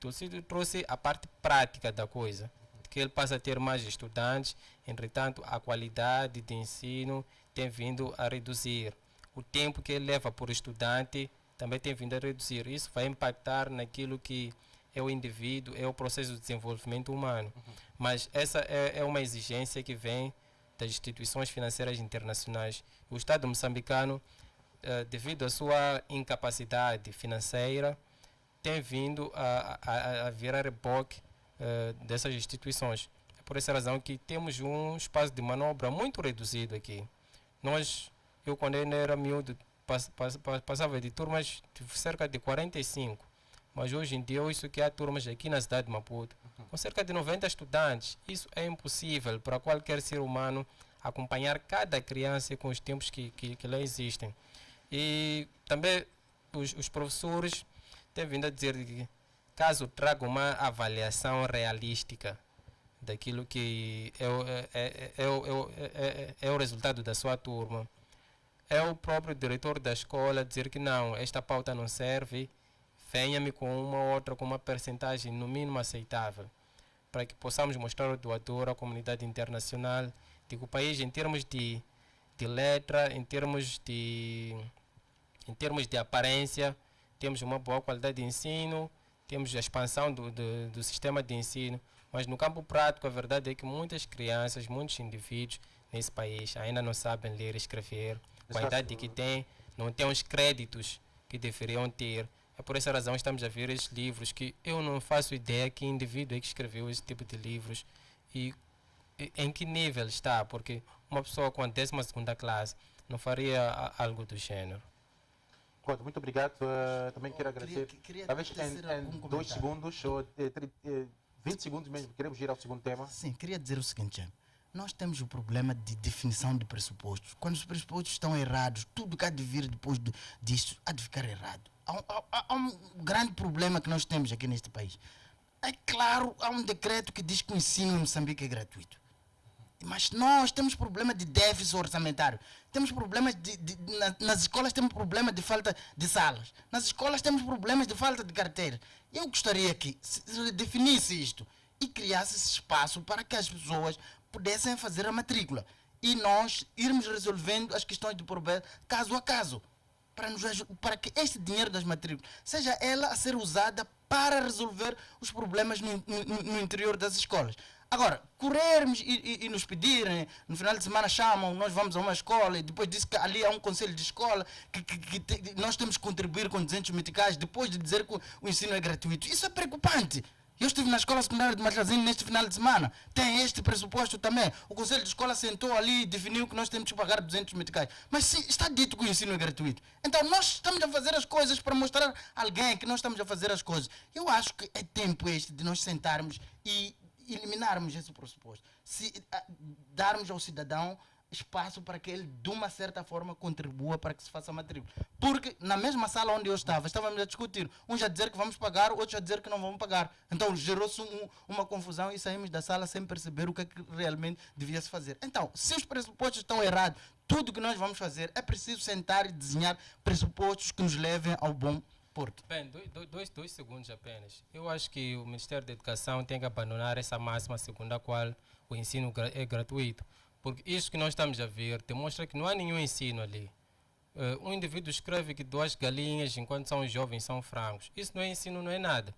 Dulcídio trouxe a parte prática da coisa, que ele passa a ter mais estudantes, entretanto a qualidade de ensino tem vindo a reduzir. O tempo que ele leva por estudante também tem vindo a reduzir. Isso vai impactar naquilo que é o indivíduo, é o processo de desenvolvimento humano. Mas essa é uma exigência que vem das instituições financeiras internacionais. O Estado moçambicano, devido à sua incapacidade financeira, tem vindo a virar reboque dessas instituições. É por essa razão que temos um espaço de manobra muito reduzido aqui. Eu quando ainda era miúdo, passava de turmas de cerca de 45, mas hoje em dia isso que há turmas aqui na cidade de Maputo, com cerca de 90 estudantes. Isso é impossível para qualquer ser humano acompanhar cada criança com os tempos que lá existem. E também os professores têm vindo a dizer que caso traga uma avaliação realística daquilo que é o resultado da sua turma, é o próprio diretor da escola dizer que não, esta pauta não serve, venha-me com uma outra, com uma percentagem no mínimo aceitável, para que possamos mostrar ao doador, à comunidade internacional, de que o país, em termos de letra, em termos de aparência, temos uma boa qualidade de ensino, temos a expansão do sistema de ensino, mas no campo prático a verdade é que muitas crianças, muitos indivíduos nesse país ainda não sabem ler e escrever, com a idade que têm, não têm os créditos que deveriam ter. É por essa razão que estamos a ver esses livros, que eu não faço ideia que indivíduo é que escreveu esse tipo de livros e em que nível está, porque uma pessoa com a 12ª classe não faria algo do gênero.
Muito obrigado. Também quero agradecer. Talvez em 2 segundos, ou 20 segundos mesmo, queremos ir ao segundo tema.
Sim, queria dizer o seguinte: nós temos o problema de definição de pressupostos. Quando os pressupostos estão errados, tudo que há de vir depois disso há de ficar errado. Há um grande problema que nós temos aqui neste país. É claro, há um decreto que diz que o ensino em Moçambique é gratuito. Mas nós temos problema de déficit orçamentário. Temos problemas nas escolas temos problema de falta de salas. Nas escolas temos problemas de falta de carteira. Eu gostaria que se definisse isto e criasse esse espaço para que as pessoas pudessem fazer a matrícula. E nós irmos resolvendo as questões de pobreza caso a caso. Para que este dinheiro das matrículas seja ela a ser usada para resolver os problemas no interior das escolas. Agora, corrermos e nos pedirem, no final de semana chamam, nós vamos a uma escola e depois diz que ali há um conselho de escola que nós temos que contribuir com 200 meticais depois de dizer que o ensino é gratuito. Isso é preocupante. Eu estive na escola secundária de Matrazinho neste final de semana. Tem este pressuposto também. O conselho de escola sentou ali e definiu que nós temos que pagar 200 meticais. Mas sim, está dito que o ensino é gratuito. Então nós estamos a fazer as coisas para mostrar a alguém que nós estamos a fazer as coisas. Eu acho que é tempo este de nós sentarmos e eliminarmos esse pressuposto. Darmos ao cidadão espaço para que ele, de uma certa forma, contribua para que se faça a matrícula. Porque na mesma sala onde eu estávamos a discutir, uns a dizer que vamos pagar, outros a dizer que não vamos pagar. Então gerou-se uma confusão e saímos da sala sem perceber o que é que realmente devia se fazer. Então, se os pressupostos estão errados, tudo que nós vamos fazer é preciso sentar e desenhar pressupostos que nos levem ao bom porto.
Bem, dois segundos apenas. Eu acho que o Ministério da Educação tem que abandonar essa máxima segundo a qual o ensino é gratuito. Porque isso que nós estamos a ver demonstra que não há nenhum ensino ali. Um indivíduo escreve que 2 galinhas enquanto são jovens são frangos. Isso não é ensino, não é nada.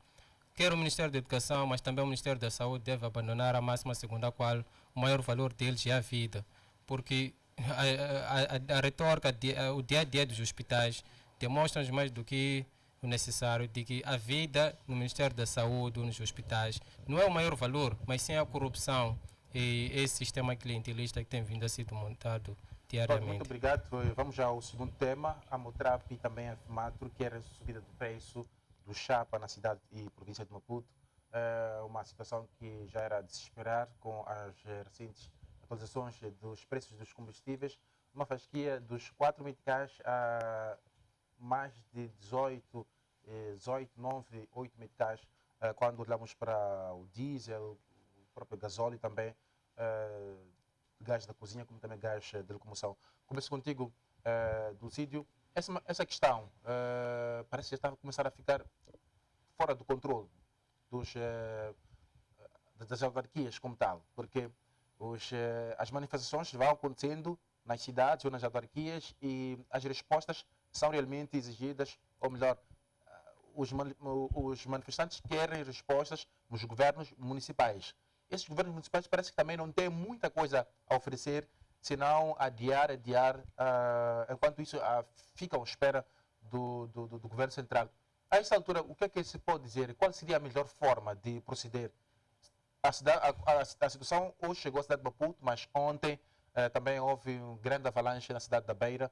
Quer o Ministério da Educação, mas também o Ministério da Saúde deve abandonar a máxima segundo a qual o maior valor deles é a vida. Porque a retórica, o dia a dia dos hospitais demonstra mais do que o necessário de que a vida no Ministério da Saúde ou nos hospitais não é o maior valor, mas sim a corrupção e esse sistema clientelista que tem vindo a ser montado diariamente.
Muito obrigado. Vamos ao segundo tema, a Motrap e também a FMATRO, que era a subida do preço do chapa na cidade e província de Maputo. Uma situação que já era de se esperar com as recentes atualizações dos preços dos combustíveis, uma fasquia dos 4 meticais a mais de 18, 9, 8 meticais, quando olhamos para o diesel, o próprio gasóleo também, gás da cozinha, como também gás de locomoção. Começo contigo, Dulcídio. Essa questão parece que já está a começar a ficar fora do controle. das autarquias como tal, porque as manifestações vão acontecendo nas cidades ou nas autarquias e as respostas são realmente exigidas, ou melhor, os manifestantes querem respostas nos governos municipais. Esses governos municipais parece que também não têm muita coisa a oferecer, senão adiar, enquanto isso ficam à espera do governo central. A esta altura, o que é que se pode dizer? Qual seria a melhor forma de proceder? A situação hoje chegou à cidade de Maputo, mas ontem também houve uma grande avalanche na cidade da Beira,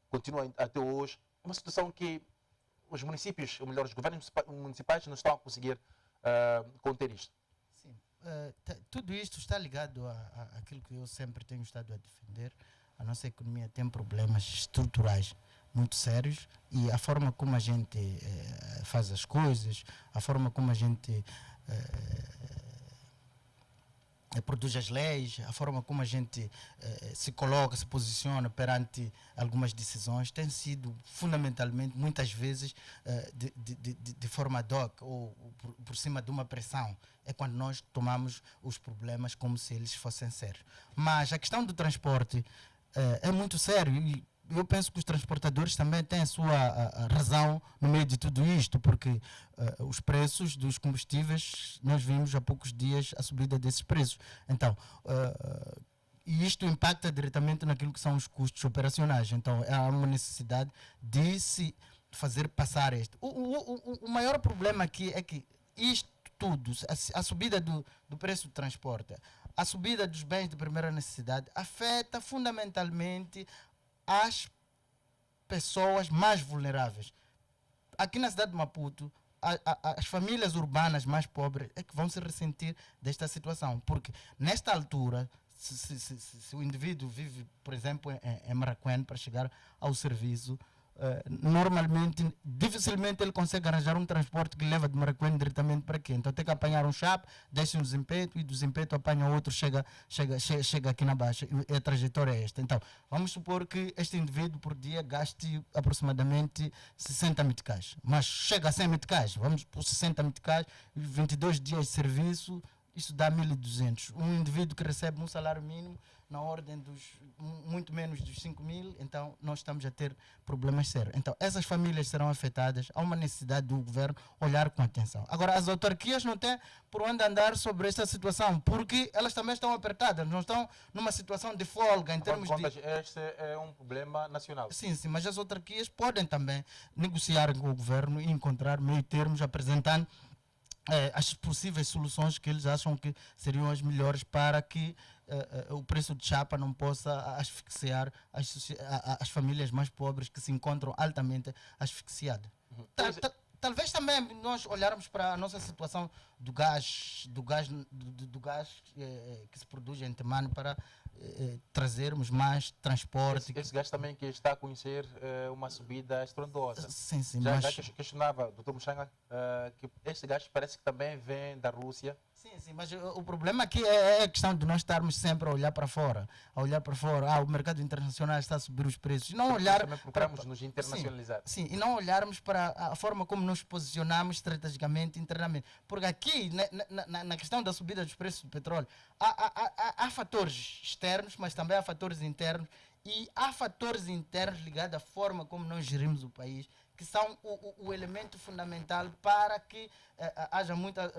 continua até hoje. Uma situação que os municípios, ou melhor, os governos municipais não estão a conseguir conter isto.
Sim. Tudo isto está ligado àquilo que eu sempre tenho estado a defender. A nossa economia tem problemas estruturais muito sérios e a forma como a gente faz as coisas, a forma como a gente produz as leis, a forma como a gente se coloca, se posiciona perante algumas decisões tem sido fundamentalmente, muitas vezes, de forma ad hoc ou por cima de uma pressão. É quando nós tomamos os problemas como se eles fossem sérios. Mas a questão do transporte é muito sério e eu penso que os transportadores também têm a sua razão no meio de tudo isto, porque os preços dos combustíveis, nós vimos há poucos dias a subida desses preços. Então, e isto impacta diretamente naquilo que são os custos operacionais. Então, há uma necessidade de se fazer passar isto. O maior problema aqui é que isto tudo, a subida do preço do transporte, a subida dos bens de primeira necessidade, afeta fundamentalmente as pessoas mais vulneráveis. Aqui na cidade de Maputo, as famílias urbanas mais pobres é que vão se ressentir desta situação, porque nesta altura, se o indivíduo vive, por exemplo, em Maracuene para chegar ao serviço, normalmente, dificilmente ele consegue arranjar um transporte que leva de Maracuene diretamente para aqui. Então tem que apanhar um chape, desce um desempeto e do desempeto apanha outro, chega aqui na baixa. E a trajetória é esta. Então, vamos supor que este indivíduo por dia gaste aproximadamente 60 meticais. Mas chega a 100 meticais. Vamos por 60 meticais, 22 dias de serviço, isso dá 1.200. Um indivíduo que recebe um salário mínimo na ordem dos muito menos dos 5.000, então nós estamos a ter problemas sérios. Então essas famílias serão afetadas, há uma necessidade do governo olhar com atenção. Agora as autarquias não têm por onde andar sobre esta situação, porque elas também estão apertadas, não estão numa situação de folga em termos
de... Este é um problema nacional.
Sim, mas as autarquias podem também negociar com o governo e encontrar meio termos apresentando as possíveis soluções que eles acham que seriam as melhores para que o preço de chapa não possa asfixiar as famílias mais pobres que se encontram altamente asfixiadas. Talvez também nós olharmos para a nossa situação do gás que se produz em Temane para trazermos mais transporte.
Esse gás também que está a conhecer uma subida estrondosa.
Sim,
já questionava o Dr. Muxanga que este gás parece que também vem da Rússia.
Sim, mas o problema aqui é a questão de nós estarmos sempre a olhar para fora. O mercado internacional está a subir os preços. E não olhar
também procuramos nos internacionalizar.
Sim, e não olharmos para a forma como nos posicionamos estrategicamente internamente. Porque aqui, na questão da subida dos preços do petróleo, há fatores externos, mas também há fatores internos. E há fatores internos ligados à forma como nós gerimos o país, que são o elemento fundamental para que haja muita,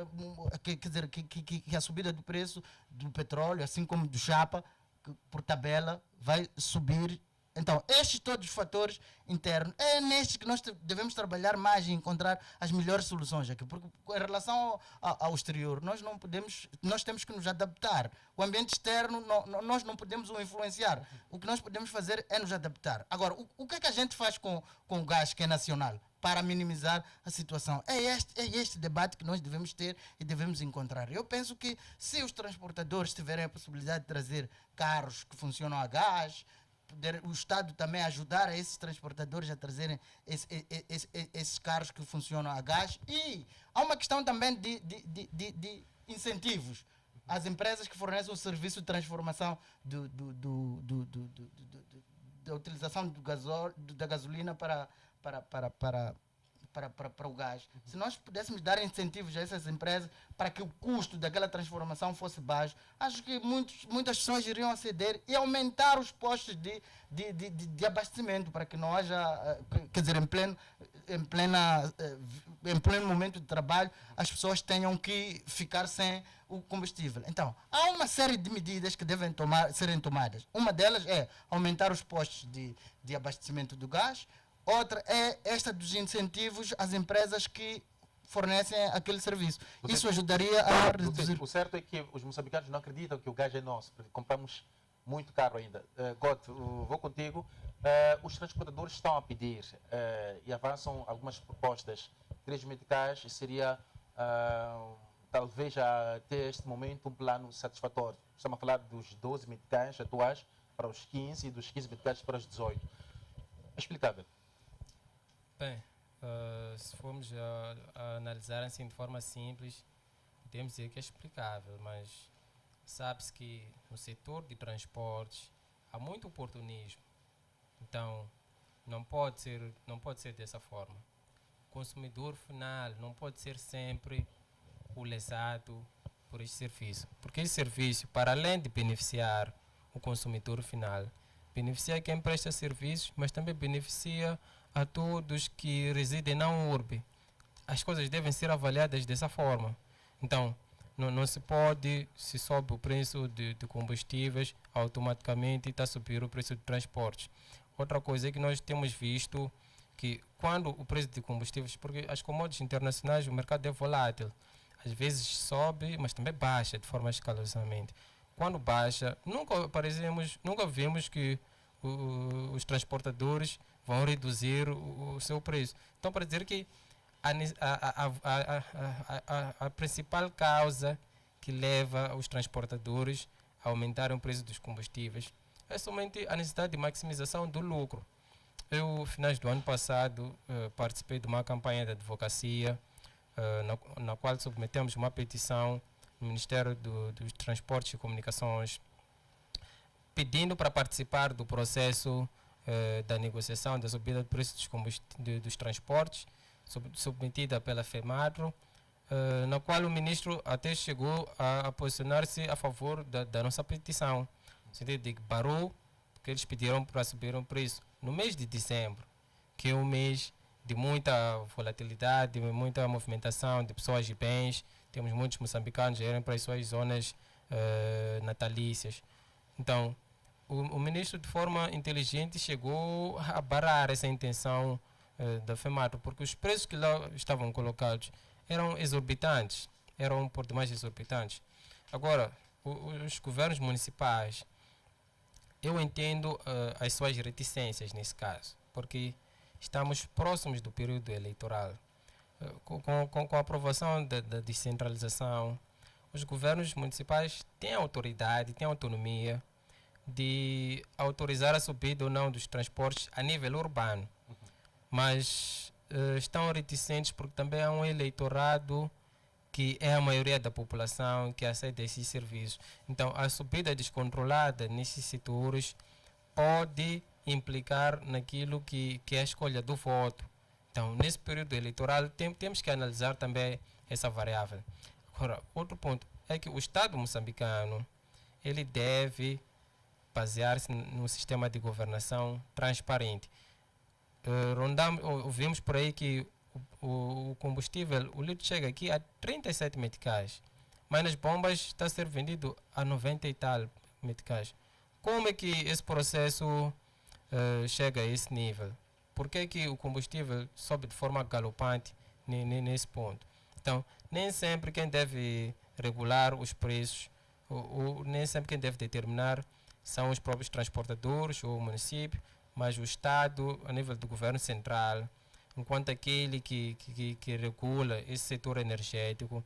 quer dizer, que a subida do preço do petróleo, assim como do chapa, que por tabela vai subir. Então, estes todos os fatores internos, é nestes que nós devemos trabalhar mais e encontrar as melhores soluções aqui, porque em relação ao exterior, nós temos que nos adaptar. O ambiente externo, nós não podemos o influenciar. O que nós podemos fazer é nos adaptar. Agora, o que é que a gente faz com o gás que é nacional para minimizar a situação? É este debate que nós devemos ter e devemos encontrar. Eu penso que se os transportadores tiverem a possibilidade de trazer carros que funcionam a gás, o Estado também ajudar esses transportadores a trazerem esses carros que funcionam a gás. E há uma questão também de incentivos. As empresas que fornecem o serviço de transformação da utilização da gasolina para para o gás. Se nós pudéssemos dar incentivos a essas empresas para que o custo daquela transformação fosse baixo, acho que muitas pessoas iriam aceder e aumentar os postos de abastecimento para que não haja, quer dizer, em pleno momento de trabalho, as pessoas tenham que ficar sem o combustível. Então, há uma série de medidas que devem serem tomadas. Uma delas é aumentar os postos de abastecimento do gás. Outra é esta dos incentivos às empresas que fornecem aquele serviço. Isso ajudaria a reduzir.
O certo é que os moçambicanos não acreditam que o gás é nosso, porque compramos muito caro ainda. Vou contigo. Os transportadores estão a pedir e avançam algumas propostas. 3 meticais seria talvez até este momento um plano satisfatório. Estamos a falar dos 12 meticais atuais para os 15 e dos 15 meticais para os 18. É explicável?
Bem, se formos a analisar assim de forma simples, podemos dizer que é explicável, mas sabe-se que no setor de transportes há muito oportunismo. Então, não pode ser dessa forma. O consumidor final não pode ser sempre o lesado por este serviço. Porque esse serviço, para além de beneficiar o consumidor final, beneficia quem presta serviços, mas também beneficia a todos que residem na urbe. As coisas devem ser avaliadas dessa forma. Então, não se pode, se sobe o preço de combustíveis, automaticamente está a subir o preço de transportes. Outra coisa é que nós temos visto que quando o preço de combustíveis, porque as commodities internacionais, o mercado é volátil, às vezes sobe, mas também baixa de forma escalosamente. Quando baixa, nunca vimos que os transportadores vão reduzir o seu preço. Então, para dizer que a principal causa que leva os transportadores a aumentarem o preço dos combustíveis é somente a necessidade de maximização do lucro. Eu, finais do ano passado, participei de uma campanha de advocacia na qual submetemos uma petição no Ministério dos Transportes e Comunicações pedindo para participar do processo da negociação da subida do preço dos transportes submetida pela FEMADRO, na qual o ministro até chegou a posicionar-se a favor da nossa petição, no sentido de que parou, porque eles pediram para subir o preço no mês de dezembro, que é um mês de muita volatilidade, de muita movimentação de pessoas e bens. Temos muitos moçambicanos a irem para as suas zonas natalícias. Então, o ministro, de forma inteligente, chegou a barrar essa intenção da FEMADRO, porque os preços que lá estavam colocados eram exorbitantes, eram por demais exorbitantes. Agora, os governos municipais, eu entendo as suas reticências nesse caso, porque estamos próximos do período eleitoral. Com a aprovação da descentralização, os governos municipais têm autoridade, têm autonomia de autorizar a subida ou não dos transportes a nível urbano. Mas estão reticentes porque também há um eleitorado que é a maioria da população que aceita esses serviços. Então, a subida descontrolada nesses setores pode implicar naquilo que é a escolha do voto. Então, nesse período eleitoral, temos que analisar também essa variável. Agora, outro ponto é que o Estado moçambicano ele deve basear-se num sistema de governação transparente. Ouvimos por aí que o combustível, o litro chega aqui a 37 meticais, mas nas bombas está a ser vendido a 90 e tal meticais. Como é que esse processo chega a esse nível? Por que que o combustível sobe de forma galopante nesse ponto? Então, nem sempre quem deve regular os preços, nem sempre quem deve determinar são os próprios transportadores ou o município, mas o Estado, a nível do governo central, enquanto aquele que regula esse setor energético,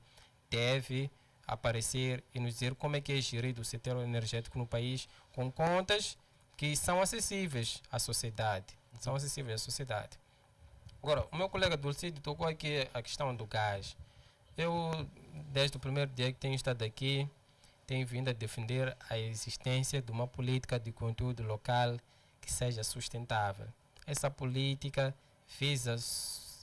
deve aparecer e nos dizer como é que é gerido o setor energético no país, com contas que são acessíveis à sociedade. São acessíveis à sociedade. Agora, o meu colega Dulcídio tocou aqui a questão do gás. Eu, desde o primeiro dia que tenho estado aqui, tenho vindo a defender a existência de uma política de conteúdo local que seja sustentável. Essa política visa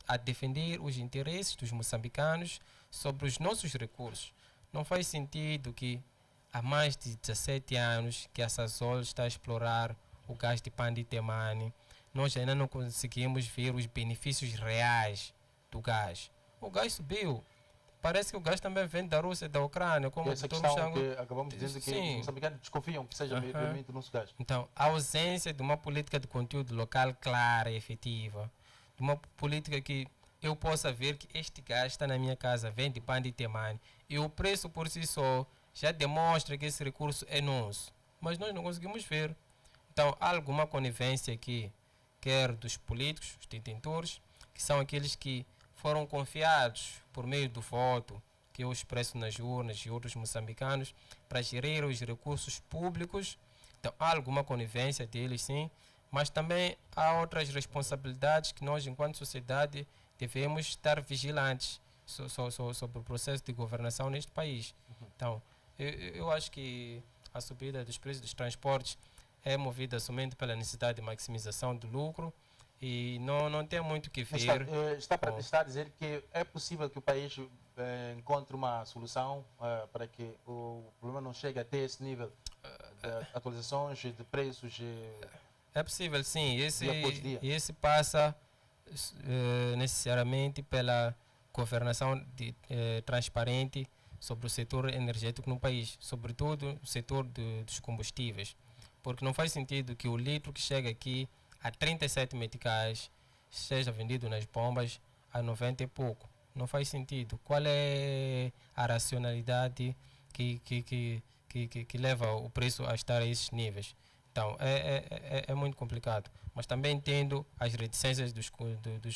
a defender os interesses dos moçambicanos sobre os nossos recursos. Não faz sentido que há mais de 17 anos que a Sasol está a explorar o gás de Panditemane. Nós ainda não conseguimos ver os benefícios reais do gás. O gás subiu. Parece que o gás também vem da Rússia e da Ucrânia, como
Essa
o Dr.
questão
Mochango.
que acabamos dizendo que os moçambicanos desconfiam que seja realmente o nosso gás.
Então, a ausência de uma política de conteúdo local clara e efetiva, de uma política que eu possa ver que este gás está na minha casa, vem de Panditemane, e o preço por si só já demonstra que esse recurso é nosso, mas nós não conseguimos ver. Então, há alguma conivência aqui, quer dos políticos, os detentores, que são aqueles que foram confiados por meio do voto, que eu expresso nas urnas e outros moçambicanos, para gerir os recursos públicos. Então, há alguma conivência deles, sim, mas também há outras responsabilidades que nós, enquanto sociedade, devemos estar vigilantes sobre o processo de governação neste país. Então, eu acho que a subida dos preços dos transportes é movida somente pela necessidade de maximização do lucro e não tem muito o que
Mas
ver.
está a dizer que é possível que o país encontre uma solução para que o problema não chegue até esse nível de atualizações de preços?
É possível, sim.
Dia após dia.
Esse passa necessariamente pela governação transparente sobre o setor energético no país, sobretudo o setor dos combustíveis. Porque não faz sentido que o litro que chega aqui a 37 meticais seja vendido nas bombas a 90 e pouco. Não faz sentido. Qual é a racionalidade que leva o preço a estar a esses níveis? Então, é muito complicado. Mas também entendo as reticências dos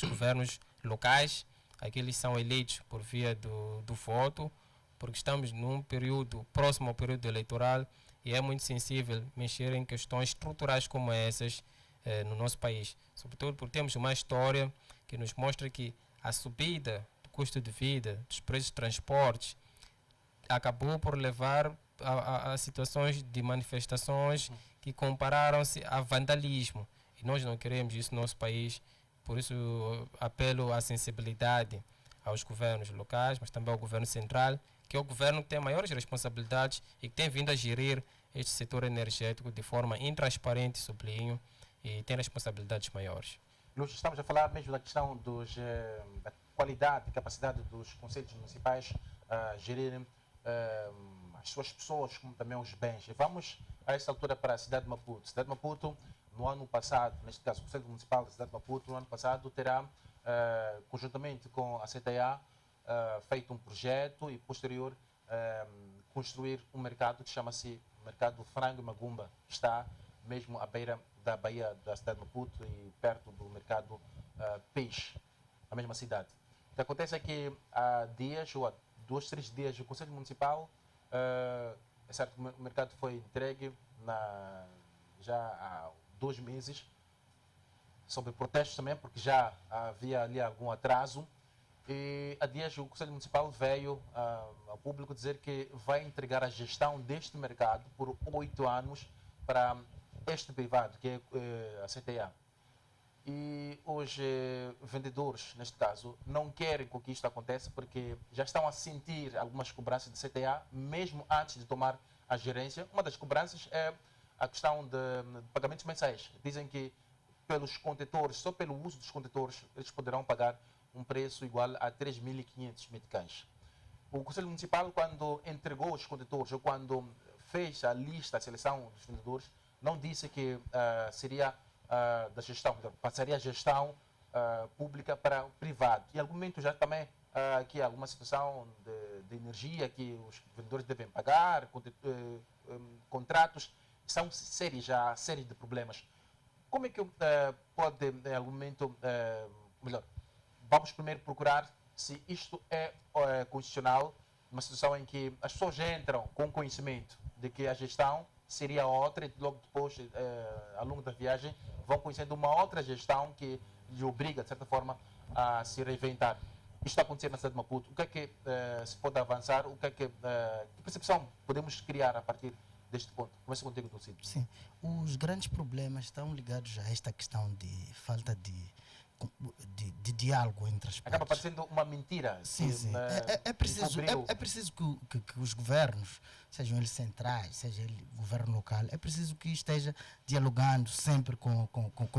governos locais, aqueles que são eleitos por via do voto, porque estamos num período próximo ao período eleitoral e é muito sensível mexer em questões estruturais como essas no nosso país. Sobretudo porque temos uma história que nos mostra que a subida do custo de vida, dos preços de transportes, acabou por levar a situações de manifestações que compararam-se a vandalismo. E nós não queremos isso no nosso país, por isso apelo à sensibilidade aos governos locais, mas também ao governo central, que é o governo que tem maiores responsabilidades e que tem vindo a gerir este setor energético de forma intransparente, sublinho, e tem responsabilidades maiores.
Nós estamos a falar mesmo da questão da qualidade e capacidade dos conselhos municipais gerirem as suas pessoas como também os bens. E vamos a esta altura para a cidade de Maputo. A cidade de Maputo, no ano passado, neste caso o Conselho Municipal da cidade de Maputo, no ano passado terá, conjuntamente com a CTA, feito um projeto e posterior construir um mercado que chama-se Mercado Frango e Magumba. Está mesmo à beira da Baía da cidade de Maputo e perto do mercado Peixe, na mesma cidade. O que acontece é que há dias, ou há 2, 3 dias, o Conselho Municipal, é certo que o mercado foi entregue já há 2 meses, sob protestos também, porque já havia ali algum atraso. E há dias o Conselho Municipal veio ao público dizer que vai entregar a gestão deste mercado por 8 anos para este privado, que é a CTA. E os vendedores, neste caso, não querem que isto aconteça porque já estão a sentir algumas cobranças de CTA, mesmo antes de tomar a gerência. Uma das cobranças é a questão de pagamentos mensais. Dizem que pelos contentores, só pelo uso dos contentores, eles poderão pagar um preço igual a 3.500 meticais. O Conselho Municipal, quando entregou os contentores, ou quando fez a lista, a seleção dos vendedores, não disse que seria da gestão, passaria a gestão pública para o privado. E em algum momento já também aqui alguma situação de energia que os vendedores devem pagar, contratos, são já séries de problemas. Como é que pode, em algum momento, melhor, vamos primeiro procurar se isto é constitucional, uma situação em que as pessoas entram com conhecimento de que a gestão seria outra e logo depois, ao longo da viagem, vão conhecendo uma outra gestão que lhe obriga, de certa forma, a se reinventar. Isto está acontecendo na cidade de Maputo. O que é que se pode avançar? O que é que percepção podemos criar a partir deste ponto? Começo contigo, Dulcídio.
Sim. Os grandes problemas estão ligados a esta questão de falta de de diálogo entre as
Acaba
partes.
parecendo uma mentira.
Sim,
que,
sim.
encobriu.
É preciso que os governos, sejam eles centrais, seja ele governo local, é preciso que esteja dialogando sempre com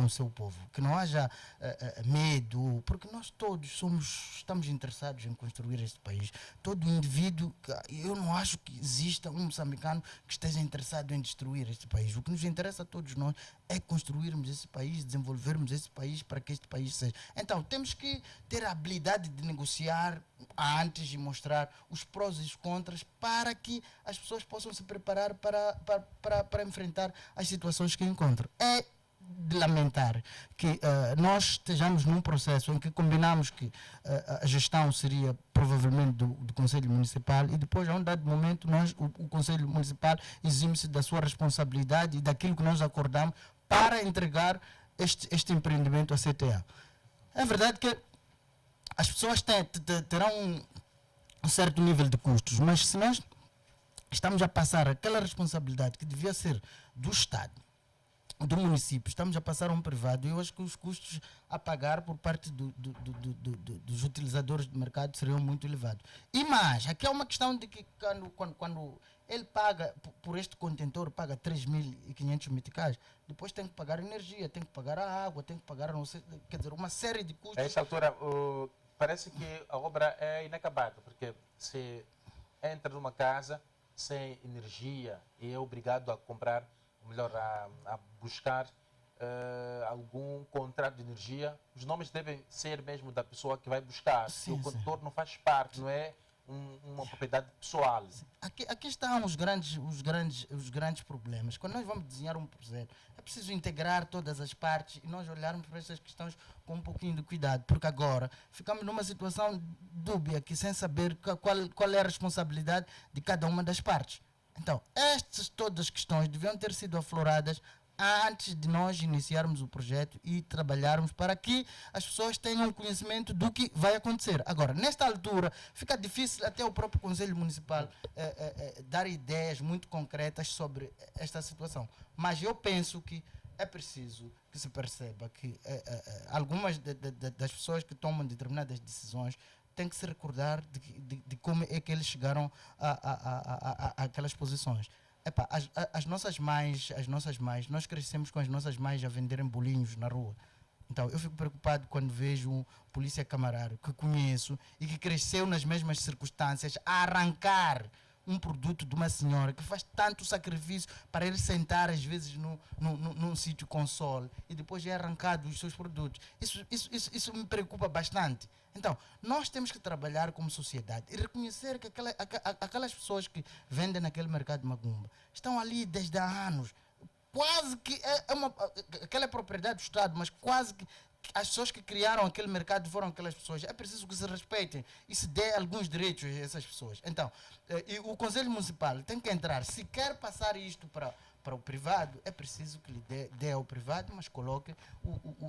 o seu povo. Que não haja medo, porque nós todos estamos interessados em construir este país. Todo indivíduo, eu não acho que exista um moçambicano que esteja interessado em destruir este país. O que nos interessa a todos nós é construirmos esse país, desenvolvermos esse país para que este país seja. Então, temos que ter a habilidade de negociar antes e mostrar os prós e os contras para que as pessoas possam se preparar para enfrentar as situações que encontram. É de lamentar que nós estejamos num processo em que combinamos que a gestão seria provavelmente do Conselho Municipal e depois, a um dado momento, o Conselho Municipal exime-se da sua responsabilidade e daquilo que nós acordamos para entregar este empreendimento à CTA. É verdade que as pessoas terão um certo nível de custos, mas se nós estamos a passar aquela responsabilidade que devia ser do Estado, do município, estamos a passar a um privado, eu acho que os custos a pagar por parte dos utilizadores do mercado seriam muito elevados. E mais, aqui é uma questão de que quando ele paga por este contentor, paga 3.500 meticais, depois tem que pagar energia, tem que pagar a água, tem que pagar, não sei, quer dizer, uma série de custos.
A esta altura, parece que a obra é inacabada, porque se entra numa casa sem energia e é obrigado a comprar, melhor, a buscar algum contrato de energia, os nomes devem ser mesmo da pessoa que vai buscar.
Sim,
e o condutor não faz parte, não é uma propriedade pessoal.
Aqui estão os grandes problemas. Quando nós vamos desenhar um projeto, é preciso integrar todas as partes e nós olharmos para essas questões com um pouquinho de cuidado, porque agora ficamos numa situação dúbia, aqui, sem saber qual é a responsabilidade de cada uma das partes. Então, todas as questões deviam ter sido afloradas antes de nós iniciarmos o projeto e trabalharmos para que as pessoas tenham conhecimento do que vai acontecer. Agora, nesta altura, fica difícil até o próprio Conselho Municipal dar ideias muito concretas sobre esta situação. Mas eu penso que é preciso que se perceba que algumas das pessoas que tomam determinadas decisões têm que se recordar de como é que eles chegaram a aquelas posições. Epá, as nossas mães, nós crescemos com as nossas mães a venderem bolinhos na rua. Então, eu fico preocupado quando vejo um polícia camarário que conheço e que cresceu nas mesmas circunstâncias a arrancar um produto de uma senhora que faz tanto sacrifício para ele sentar às vezes num sítio com sol e depois é arrancado os seus produtos. Isso me preocupa bastante. Então, nós temos que trabalhar como sociedade e reconhecer que aquelas pessoas que vendem naquele mercado de Magumba estão ali desde há anos. Quase que aquela é propriedade do Estado, mas quase que as pessoas que criaram aquele mercado foram aquelas pessoas. É preciso que se respeitem e se dê alguns direitos a essas pessoas. Então, e o Conselho Municipal tem que entrar. Se quer passar isto para o privado, é preciso que lhe dê ao privado, mas coloque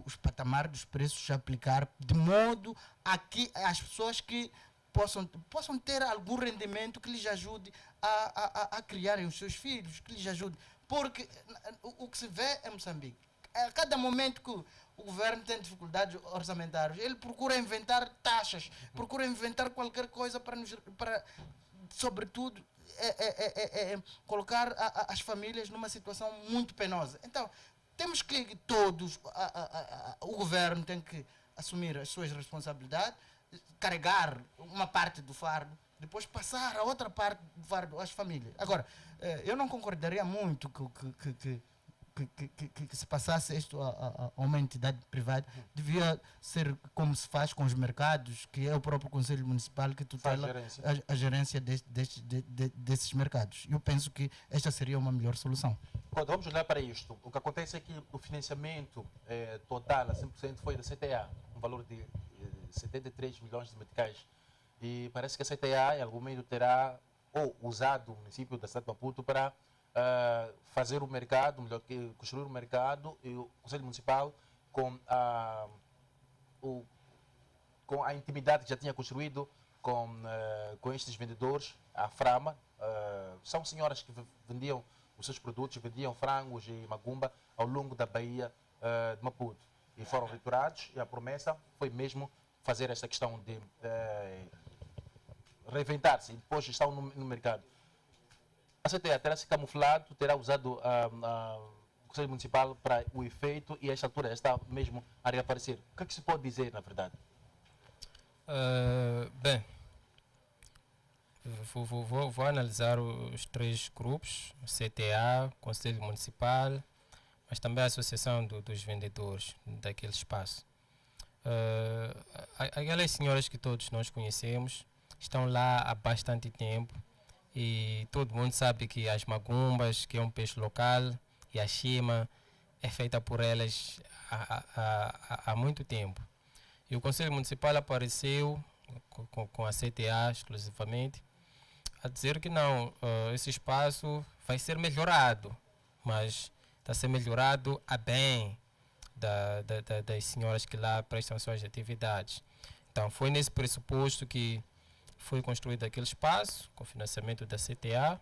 os patamares dos preços a aplicar de modo a que as pessoas que possam ter algum rendimento que lhes ajude a criarem os seus filhos, que lhes ajude. Porque o que se vê em Moçambique, a cada momento que o governo tem dificuldades orçamentárias, ele procura inventar taxas, procura inventar qualquer coisa para sobretudo, colocar as famílias numa situação muito penosa. Então, temos que todos, o governo tem que assumir as suas responsabilidades, carregar uma parte do fardo, depois passar a outra parte do fardo às famílias. Agora, eu não concordaria muito que se passasse isto a uma entidade privada. Devia ser como se faz com os mercados, que é o próprio Conselho Municipal que tutela a gerência desses mercados. Eu penso que esta seria uma melhor solução.
Quando vamos olhar para isto, o que acontece é que o financiamento total a 100% foi da CTA, um valor de 73 milhões de meticais. E parece que a CTA, em algum momento, terá usado o município da cidade de Maputo para fazer o mercado, melhor que construir o mercado, e o Conselho Municipal, com a intimidade que já tinha construído com estes vendedores, a Frama, são senhoras que vendiam os seus produtos, vendiam frangos e magumba ao longo da Baía de Maputo. e foram reiterados, e a promessa foi mesmo fazer esta questão de reinventar-se e depois estão no mercado. A CTA terá se camuflado, terá usado o Conselho Municipal para o efeito e a esta altura está mesmo a reaparecer. O que é que se pode dizer, na verdade?
Bem, vou analisar os três grupos, o CTA, o Conselho Municipal, mas também a Associação dos Vendedores daquele espaço. Aquelas senhoras que todos nós conhecemos estão lá há bastante tempo e todo mundo sabe que as magumbas, que é um peixe local, e a chima é feita por elas há muito tempo. E o Conselho Municipal apareceu com a CTA exclusivamente a dizer que não, esse espaço vai ser melhorado, mas está a ser melhorado a bem das senhoras que lá prestam suas atividades. Então foi nesse pressuposto que foi construído aquele espaço com financiamento da CTA,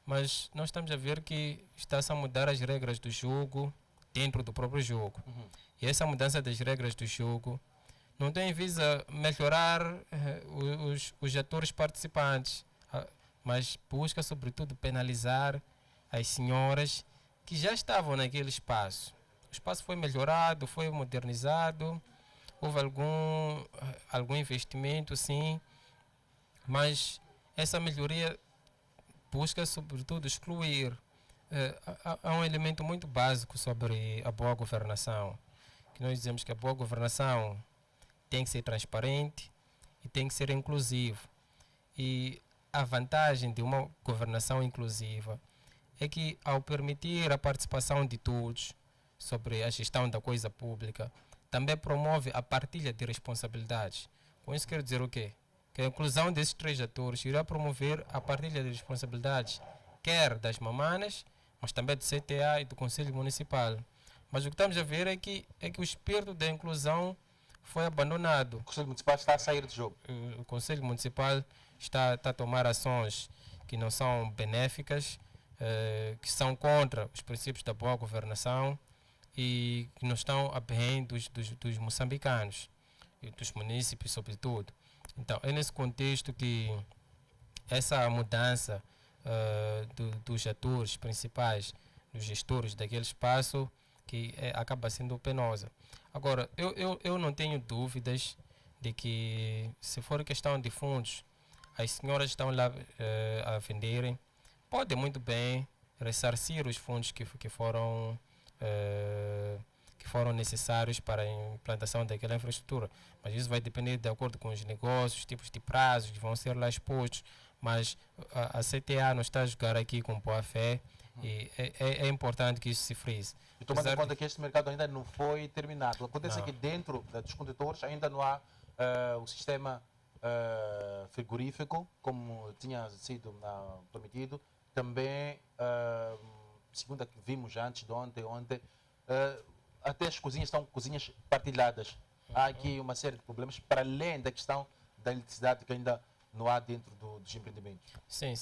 mas nós estamos a ver que está-se a mudar as regras do jogo dentro do próprio jogo. E essa mudança das regras do jogo não tem em vista melhorar os atores participantes, mas busca sobretudo penalizar as senhoras que já estavam naquele espaço. O espaço foi melhorado, foi modernizado, houve algum investimento, sim, mas essa melhoria busca sobretudo excluir. Há um elemento muito básico sobre a boa governação, que nós dizemos que a boa governação tem que ser transparente e tem que ser inclusivo. E a vantagem de uma governação inclusiva é que, ao permitir a participação de todos sobre a gestão da coisa pública, também promove a partilha de responsabilidades. Com isso quero dizer o quê? Que a inclusão desses três atores irá promover a partilha de responsabilidades, quer das mamanas, mas também do CTA e do Conselho Municipal. Mas o que estamos a ver é que o espírito da inclusão foi abandonado.
O Conselho Municipal está a sair do jogo.
O Conselho Municipal está a tomar ações que não são benéficas, que são contra os princípios da boa governação e que não estão a bem dos moçambicanos e dos municípios, sobretudo. Então, é nesse contexto que essa mudança dos atores principais, dos gestores daquele espaço, que acaba sendo penosa. Agora, eu não tenho dúvidas de que, se for questão de fundos, as senhoras estão lá a venderem, podem muito bem ressarcir os fundos que foram necessários para a implantação daquela infraestrutura. Mas isso vai depender de acordo com os negócios, tipos de prazos que vão ser lá expostos. Mas a CTA não está a jogar aqui com boa fé e é importante que isso se frise.
E tomando em conta que este mercado ainda não foi terminado, acontece
Não.
que dentro dos condutores ainda não há o sistema frigorífico, como tinha sido prometido. Também, segundo a que vimos antes de ontem, até as cozinhas são cozinhas partilhadas. Há aqui uma série de problemas, para além da questão da eletricidade que ainda não há dentro dos empreendimentos.
Sim.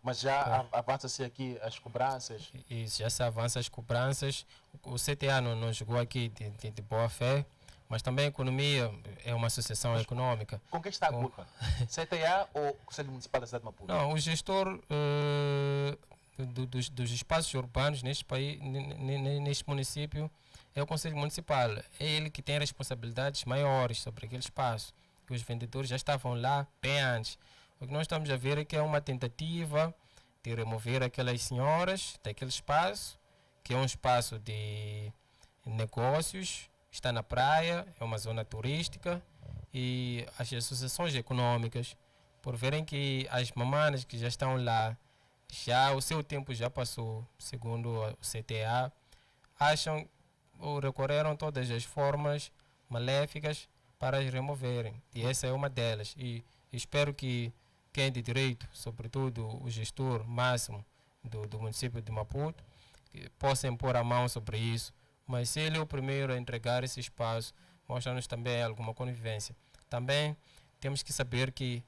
Mas já avança-se aqui as cobranças.
Isso, já se avança as cobranças. O CTA não jogou aqui de boa fé, mas também a economia é uma associação econômica.
Com quem está a culpa? CTA ou Conselho Municipal da cidade de Maputo?
Não, o gestor dos espaços urbanos neste país, neste município, é o Conselho Municipal. É ele que tem responsabilidades maiores sobre aquele espaço, que os vendedores já estavam lá bem antes. O que nós estamos a ver é que é uma tentativa de remover aquelas senhoras daquele espaço, que é um espaço de negócios, está na praia, é uma zona turística, e as associações econômicas, por verem que as mamanas que já estão lá, já o seu tempo já passou, segundo o CTA, acham ou recorreram todas as formas maléficas para as removerem. E essa é uma delas. E espero que quem de direito, sobretudo o gestor máximo do município de Maputo, que possa impor a mão sobre isso. Mas se ele é o primeiro a entregar esse espaço, mostra-nos também alguma conivência. Também temos que saber que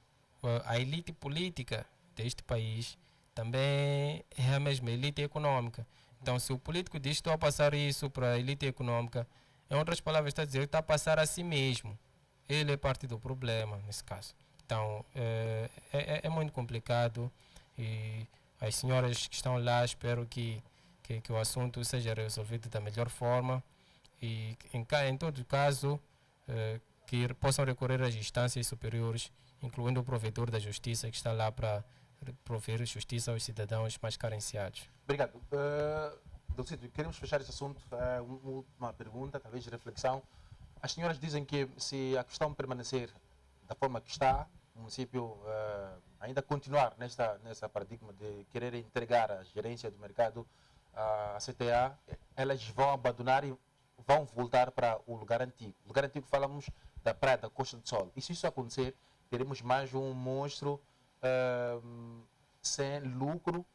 a elite política deste país também é a mesma elite econômica. Então, se o político diz que estou a passar isso para a elite econômica, Em outras palavras, está a dizer que está a passar a si mesmo. Ele é parte do problema, nesse caso. Então, é muito complicado e as senhoras que estão lá, espero que o assunto seja resolvido da melhor forma e, em todo caso, que possam recorrer às instâncias superiores, incluindo o provedor da justiça, que está lá para prover justiça aos cidadãos mais carenciados.
Obrigado. Dulcito, queremos fechar esse assunto. Uma última pergunta, talvez de reflexão. As senhoras dizem que se a questão permanecer da forma que está, o município ainda continuar nessa paradigma de querer entregar a gerência do mercado à CTA, elas vão abandonar e vão voltar para o lugar antigo. O lugar antigo falamos da praia da Costa do Sol. E se isso acontecer, teremos mais um monstro sem lucro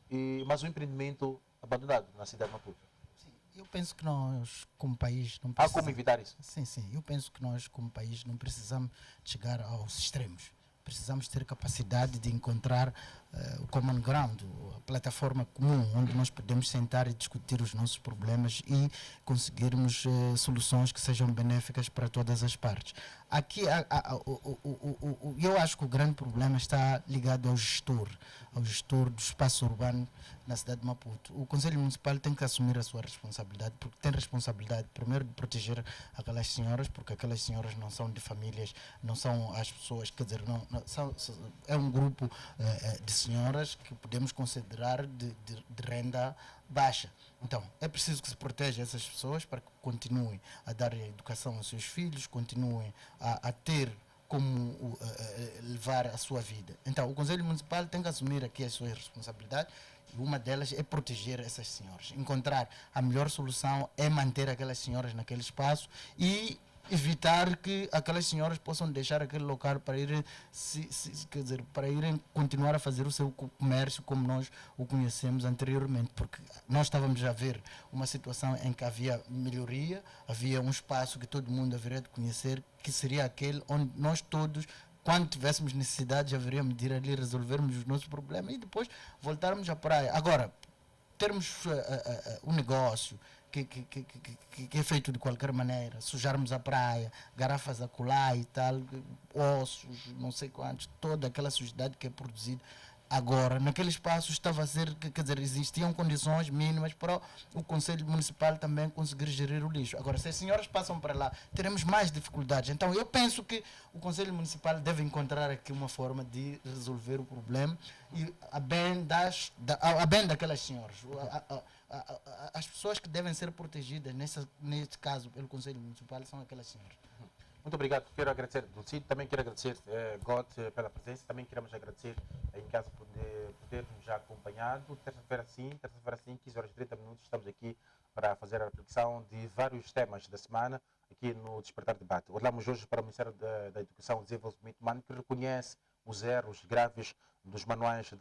e mais um empreendimento abandonado na cidade de Maputo.
Sim, eu penso que nós, como país, não
Há
precisamos...
como evitar isso?
Sim, sim. Eu penso que nós, como país, não precisamos chegar aos extremos. Precisamos ter capacidade de encontrar o common ground, a plataforma comum, onde nós podemos sentar e discutir os nossos problemas e conseguirmos soluções que sejam benéficas para todas as partes. Aqui, eu acho que o grande problema está ligado ao gestor do espaço urbano na cidade de Maputo. O Conselho Municipal tem que assumir a sua responsabilidade, porque tem responsabilidade, primeiro, de proteger aquelas senhoras, porque aquelas senhoras não são de famílias, não são as pessoas, quer dizer, é um grupo de senhoras que podemos considerar de renda baixa. Então, é preciso que se proteja essas pessoas para que continuem a dar educação aos seus filhos, continuem a ter como levar a sua vida. Então, o Conselho Municipal tem que assumir aqui as suas responsabilidades e uma delas é proteger essas senhoras. Encontrar a melhor solução é manter aquelas senhoras naquele espaço e evitar que aquelas senhoras possam deixar aquele local para irem, quer dizer, para irem continuar a fazer o seu comércio como nós o conhecemos anteriormente, porque nós estávamos a ver uma situação em que havia melhoria, havia um espaço que todo mundo haveria de conhecer, que seria aquele onde nós todos, quando tivéssemos necessidade, já haveríamos de ir ali resolvermos os nossos problemas e depois voltarmos à praia. Agora, termos um negócio que é feito de qualquer maneira, sujarmos a praia, garrafas a colar e tal, ossos, não sei quantos, toda aquela sujidade que é produzida. Agora, naquele espaço estava a ser, quer dizer, existiam condições mínimas para o Conselho Municipal também conseguir gerir o lixo. Agora, se as senhoras passam para lá, teremos mais dificuldades. Então, eu penso que o Conselho Municipal deve encontrar aqui uma forma de resolver o problema e a bem daquelas senhoras. As pessoas que devem ser protegidas, neste caso, pelo Conselho Municipal, são aquelas senhoras.
Muito obrigado. Quero agradecer, Dulcito. Também quero agradecer, God, pela presença. Também queremos agradecer, em casa, por ter-nos já acompanhado. Terça-feira sim, 15 horas e 30 minutos, estamos aqui para fazer a reflexão de vários temas da semana, aqui no Despertar Debate. Olhamos hoje para o Ministério da Educação e Desenvolvimento Humano, que reconhece os erros graves dos manuais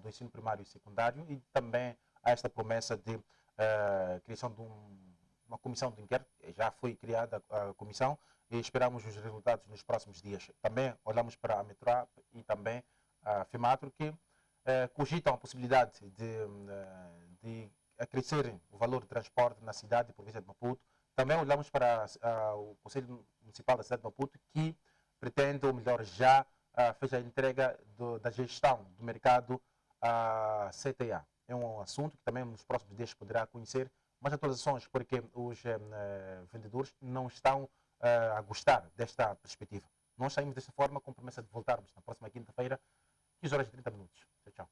do ensino primário e secundário e também há esta promessa de criação de uma comissão de inquérito. Já foi criada a comissão e esperamos os resultados nos próximos dias. Também olhamos para a Metroap e também a FEMATRO, que cogitam a possibilidade de acrescerem o valor de transporte na cidade e província de Maputo. Também olhamos para o Conselho Municipal da cidade de Maputo, que pretende, ou melhor, já fez a entrega da gestão do mercado à CTA. É um assunto que também nos próximos dias poderá conhecer mais atualizações, porque os vendedores não estão a gostar desta perspectiva. Nós saímos desta forma com a promessa de voltarmos na próxima quinta-feira, 15 horas e 30 minutos. Tchau, tchau.